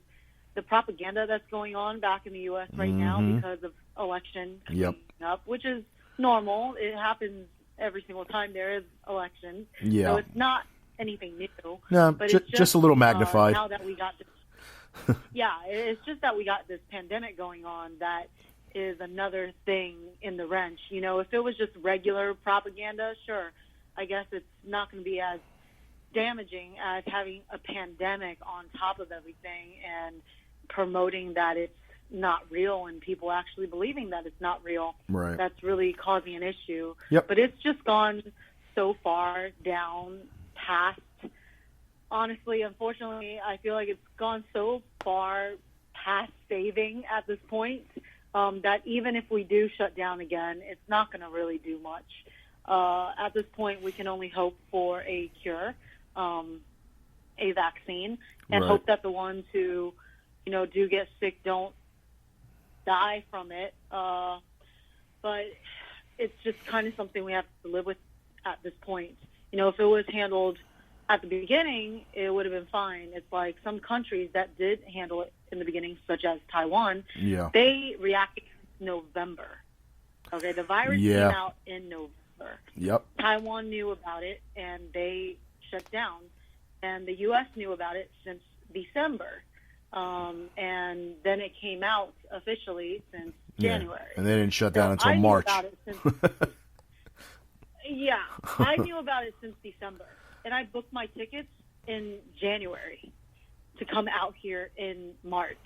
the propaganda that's going on back in the U.S. right now because of election coming up, which is normal. It happens every single time there is elections. Yeah. So it's not anything new. No, but it's just a little magnified. Now that we got this, it's just that we got this pandemic going on that is another thing in the wrench. If it was just regular propaganda, sure, I guess it's not going to be as damaging as having a pandemic on top of everything and promoting that it's not real and people actually believing that it's not real. Right. That's really causing an issue. Yep. But it's just gone so far down past, honestly, unfortunately, I feel like it's gone so far past saving at this point that even if we do shut down again, it's not going to really do much. At this point, we can only hope for a cure, a vaccine, and hope that the ones who, do get sick don't die from it. But it's just kind of something we have to live with at this point. If it was handled at the beginning, it would have been fine. It's like some countries that did handle it in the beginning, such as Taiwan, they reacted in November. Okay, the virus came out in November. Yep. Taiwan knew about it, and they shut down. And the U.S. knew about it since December. And then it came out officially since January. And they didn't shut down until March. I knew about it since December. And I booked my tickets in January to come out here in March.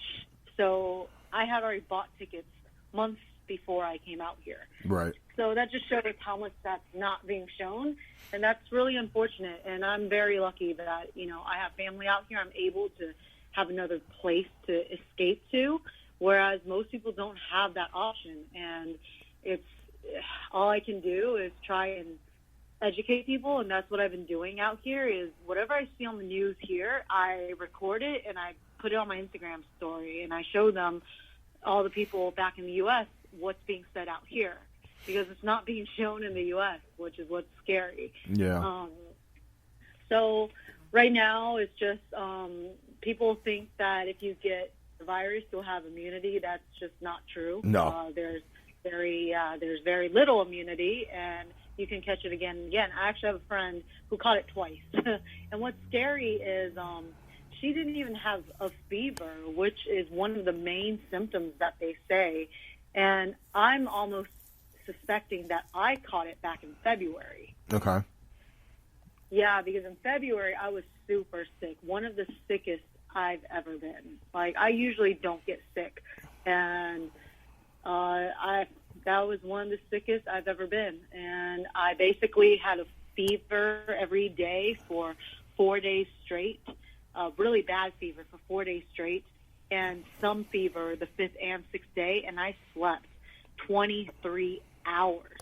So I had already bought tickets months before I came out here. Right. So that just shows how much that's not being shown, and that's really unfortunate. And I'm very lucky that, you know, I have family out here. I'm able to have another place to escape to, whereas most people don't have that option. And it's all I can do is try and educate people, and that's what I've been doing out here. Is whatever I see on the news here, I record it and I put it on my Instagram story, and I show them, all the people back in the U.S., what's being said out here, because it's not being shown in the U.S., which is what's scary. Yeah. So right now it's just people think that if you get the virus, you'll have immunity. That's just not true. No. There's very little immunity, and you can catch it again and again. I actually have a friend who caught it twice. And what's scary is she didn't even have a fever, which is one of the main symptoms that they say. And I'm almost suspecting that I caught it back in February. Okay. Yeah, because in February I was super sick, one of the sickest I've ever been. Like, I usually don't get sick, and that was one of the sickest I've ever been. And I basically had a fever every day for 4 days straight, really bad fever for 4 days straight, and some fever the 5th and 6th day, and I slept 23 hours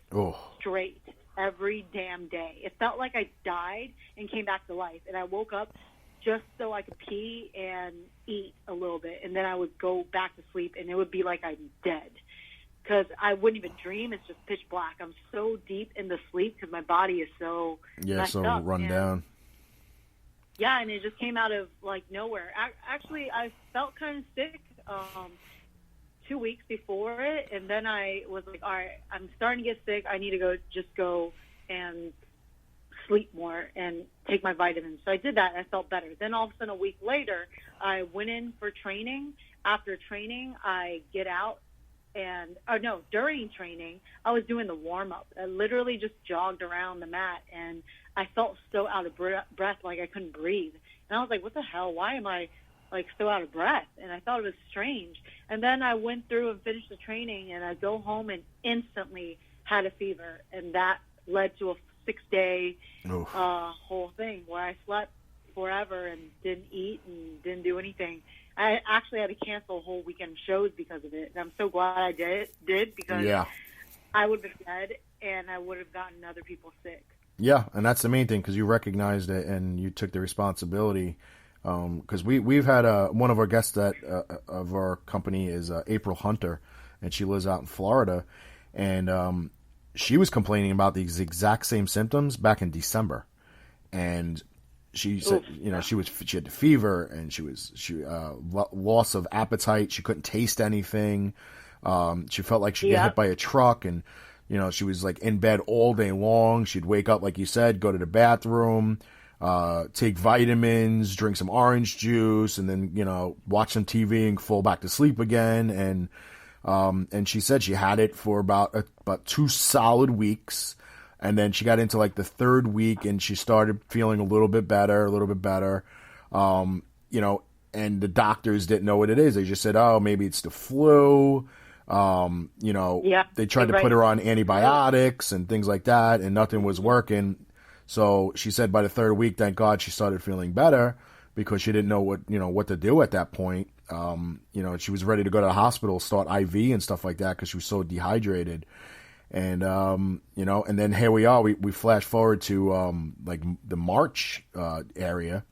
straight every damn day. It felt like I died and came back to life, and I woke up just so I could pee and eat a little bit, and then I would go back to sleep, and it would be like I'm dead, because I wouldn't even dream. It's just pitch black. I'm so deep in the sleep because my body is so messed up. Run down. Yeah, and it just came out of, like, nowhere. Actually, I felt kind of sick 2 weeks before it, and then I was like, all right, I'm starting to get sick. I need to go and sleep more and take my vitamins. So I did that, and I felt better. Then all of a sudden, a week later, I went in for training. After training, I get out, during training, I was doing the warm-up. I literally just jogged around the mat, and I felt so out of breath, like I couldn't breathe. And I was like, what the hell? Why am I, like, so out of breath? And I thought it was strange. And then I went through and finished the training, and I go home and instantly had a fever. And that led to a 6-day whole thing where I slept forever and didn't eat and didn't do anything. I actually had to cancel a whole weekend of shows because of it. And I'm so glad I did because I would have been dead, and I would have gotten other people sick. Yeah, and that's the main thing, because you recognized it and you took the responsibility. Because we've had one of our guests that of our company is April Hunter, and she lives out in Florida, and she was complaining about these exact same symptoms back in December, and she said, she had the fever, and she loss of appetite. She couldn't taste anything. She felt like she'd get hit by a truck, and she was like in bed all day long. She'd wake up, like you said, go to the bathroom, take vitamins, drink some orange juice, and then watch some TV and fall back to sleep again. And she said she had it for about 2 solid weeks. And then she got into like the 3rd week, and she started feeling a little bit better. And the doctors didn't know what it is. They just said, oh, maybe it's the flu. They tried to put her on antibiotics and things like that, and nothing was working. So she said by the 3rd week, thank God, she started feeling better, because she didn't know what to do at that point. She was ready to go to the hospital, start IV and stuff like that, because she was so dehydrated. And, and then here we are, we flash forward to, like the March, area,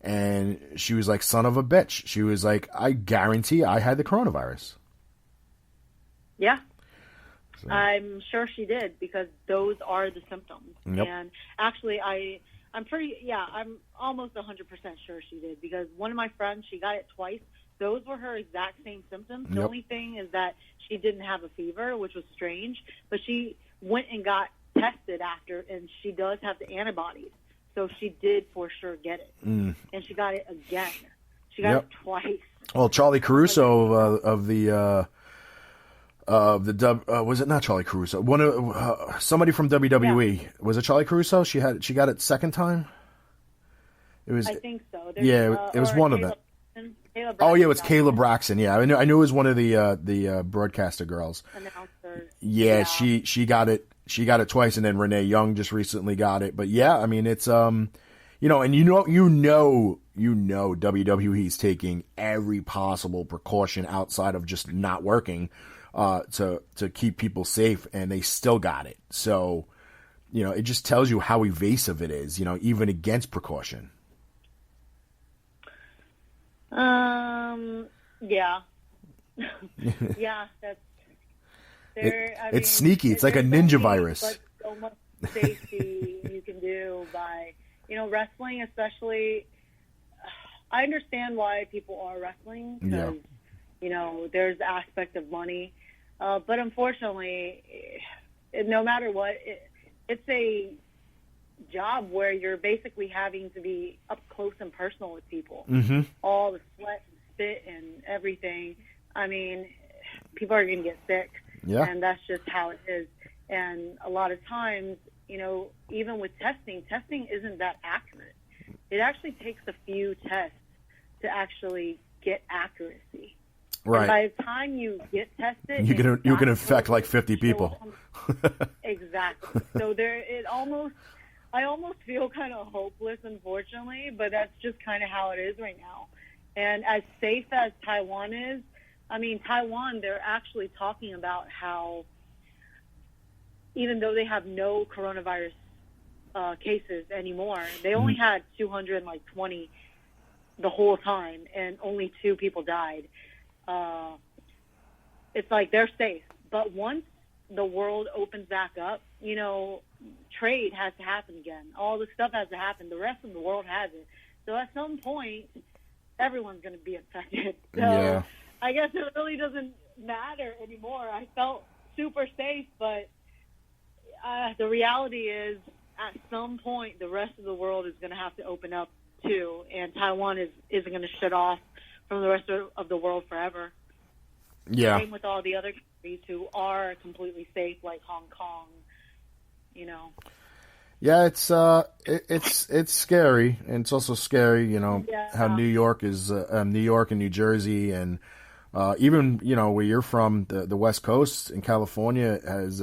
and she was like, son of a bitch. She was like, I guarantee I had the coronavirus. Yeah. So. I'm sure she did, because those are the symptoms. Yep. And actually I'm almost 100% sure she did, because one of my friends, she got it twice. Those were her exact same symptoms. The only thing is that she didn't have a fever, which was strange, but she went and got tested after, and she does have the antibodies. So she did for sure get it. And she got it again. She got it twice. Well, Charlie Caruso of the was it not Charlie Caruso? One of somebody from WWE. Yeah. Was it Charlie Caruso? She got it second time. It was. I think so. It was one of them. Kayla Oh yeah, it was Braxton. Kayla Braxton. Yeah, I knew it was one of the broadcaster girls. Announcers. Yeah, she got it. She got it twice, and then Renee Young just recently got it. But yeah, I mean, it's and WWE's taking every possible precaution outside of just not working to keep people safe, and they still got it. So, it just tells you how evasive it is. Even against precaution. Yeah. Yeah, that's. It's sneaky. It's like a ninja virus. But so much safety you can do by, wrestling, especially. I understand why people are wrestling because, there's the aspect of money. But unfortunately, no matter what, it's a job where you're basically having to be up close and personal with people. Mm-hmm. All the sweat and spit and everything. I mean, people are going to get sick. Yeah. And that's just how it is. And a lot of times, even with testing isn't that accurate. It actually takes a few tests to actually get accuracy. Right. And by the time you get tested, you can infect like 50 people. Exactly. So I almost feel kind of hopeless, unfortunately, but that's just kind of how it is right now. And as safe as Taiwan is, Taiwan, they're actually talking about how even though they have no coronavirus cases anymore, they only had 220 the whole time, and only 2 people died. It's like they're safe. But once the world opens back up, trade has to happen again. All this stuff has to happen. The rest of the world hasn't. So at some point, everyone's going to be infected. So Yeah. I guess it really doesn't matter anymore. I felt super safe, but the reality is at some point the rest of the world is going to have to open up too, and Taiwan isn't going to shut off from the rest of the world forever. Yeah. Same with all the other countries who are completely safe, like Hong Kong. Yeah, it's scary, and it's also scary, how New York is New York and New Jersey, and even where you're from, the West Coast in California has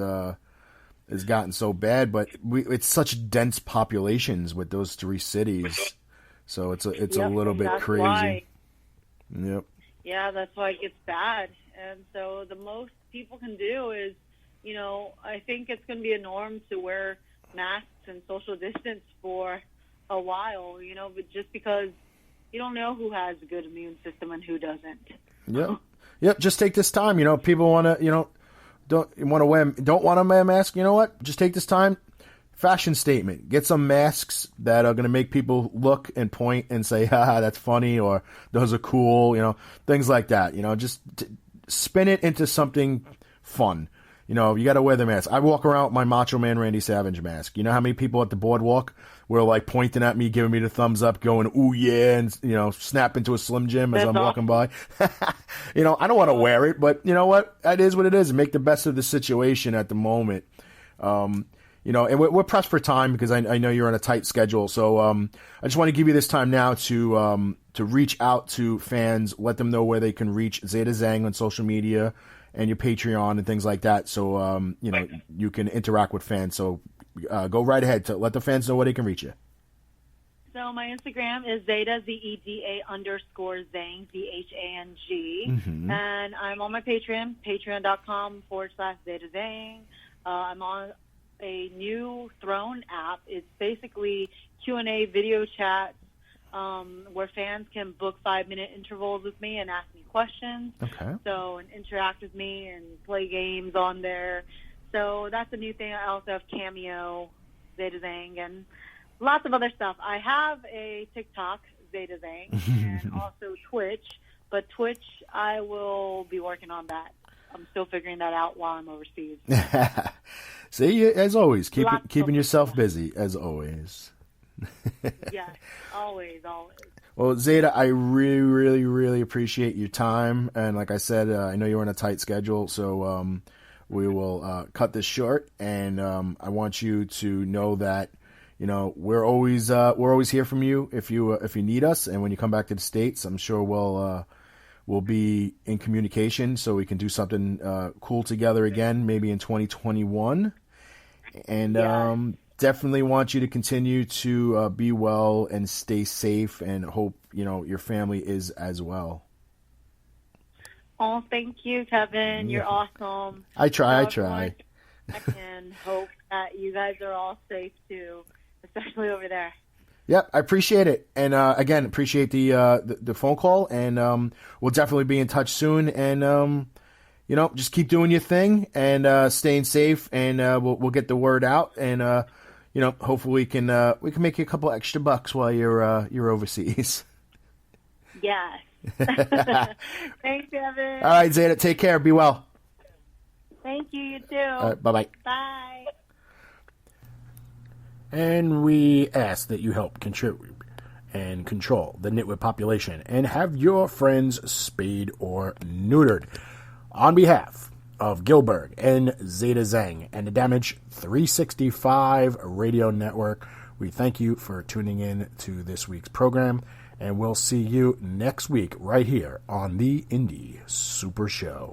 gotten so bad, but it's such dense populations with those 3 cities, so it's a little bit crazy. Why. Yep. Yeah, that's why it gets bad, and so the most people can do is, I think it's going to be a norm to wear masks and social distance for a while, but just because you don't know who has a good immune system and who doesn't. Yep. Just take this time. People want to, don't want to wear a mask. You know what? Just take this time. Fashion statement. Get some masks that are going to make people look and point and say, "Ha, that's funny," or "Those are cool." Things like that. Just spin it into something fun. You got to wear the mask. I walk around with my Macho Man Randy Savage mask. You know how many people at the boardwalk were like pointing at me, giving me the thumbs up, going, "Ooh, yeah," and, snap into a Slim Jim as I'm walking by. I don't want to wear it, but you know what? It is what it is. Make the best of the situation at the moment. And we're pressed for time because I know you're on a tight schedule. So I just want to give you this time now to reach out to fans, let them know where they can reach Zeda Zhang on social media and your Patreon and things like that. So, you can interact with fans. So go right ahead to let the fans know where they can reach you. So my Instagram is Zeda, ZEDA_Zhang, ZHANG. Mm-hmm. And I'm on my Patreon, patreon.com/Zeda Zhang. I'm on a new Throne app. It's basically Q&A video chats where fans can book 5-minute intervals with me and ask me questions. Okay. So, and interact with me and play games on there. So that's a new thing. I also have Cameo, Zeda Zhang, and lots of other stuff. I have a TikTok, Zeda Zhang, and also Twitch. But Twitch, I will be working on that. I'm still figuring that out while I'm overseas. See, as always, keeping yourself busy, as always. Yes, always. Well, Zeda, I really, really, really appreciate your time. And like I said, I know you're on a tight schedule, so we will cut this short. And I want you to know that, we're always here from you if you need us, and when you come back to the States, I'm sure we'll be in communication so we can do something cool together again, maybe in 2021. And definitely want you to continue to be well and stay safe, and hope your family is as well. Oh, thank you, Kevin. You're awesome. I try. And hope that you guys are all safe too, especially over there. Yep, I appreciate it, and again, appreciate the phone call, and we'll definitely be in touch soon. And just keep doing your thing and staying safe, and we'll get the word out, and hopefully we can make you a couple extra bucks while you're overseas. Yes. Thanks, Kevin. All right, Zeda, take care. Be well. Thank you. You too. All right, bye-bye. Bye. And we ask that you help contribute and control the nitwit population and have your friends spayed or neutered. On behalf of Gillberg and Zeda Zhang and the Damage 365 Radio Network, we thank you for tuning in to this week's program, and we'll see you next week right here on the Indie Super Show.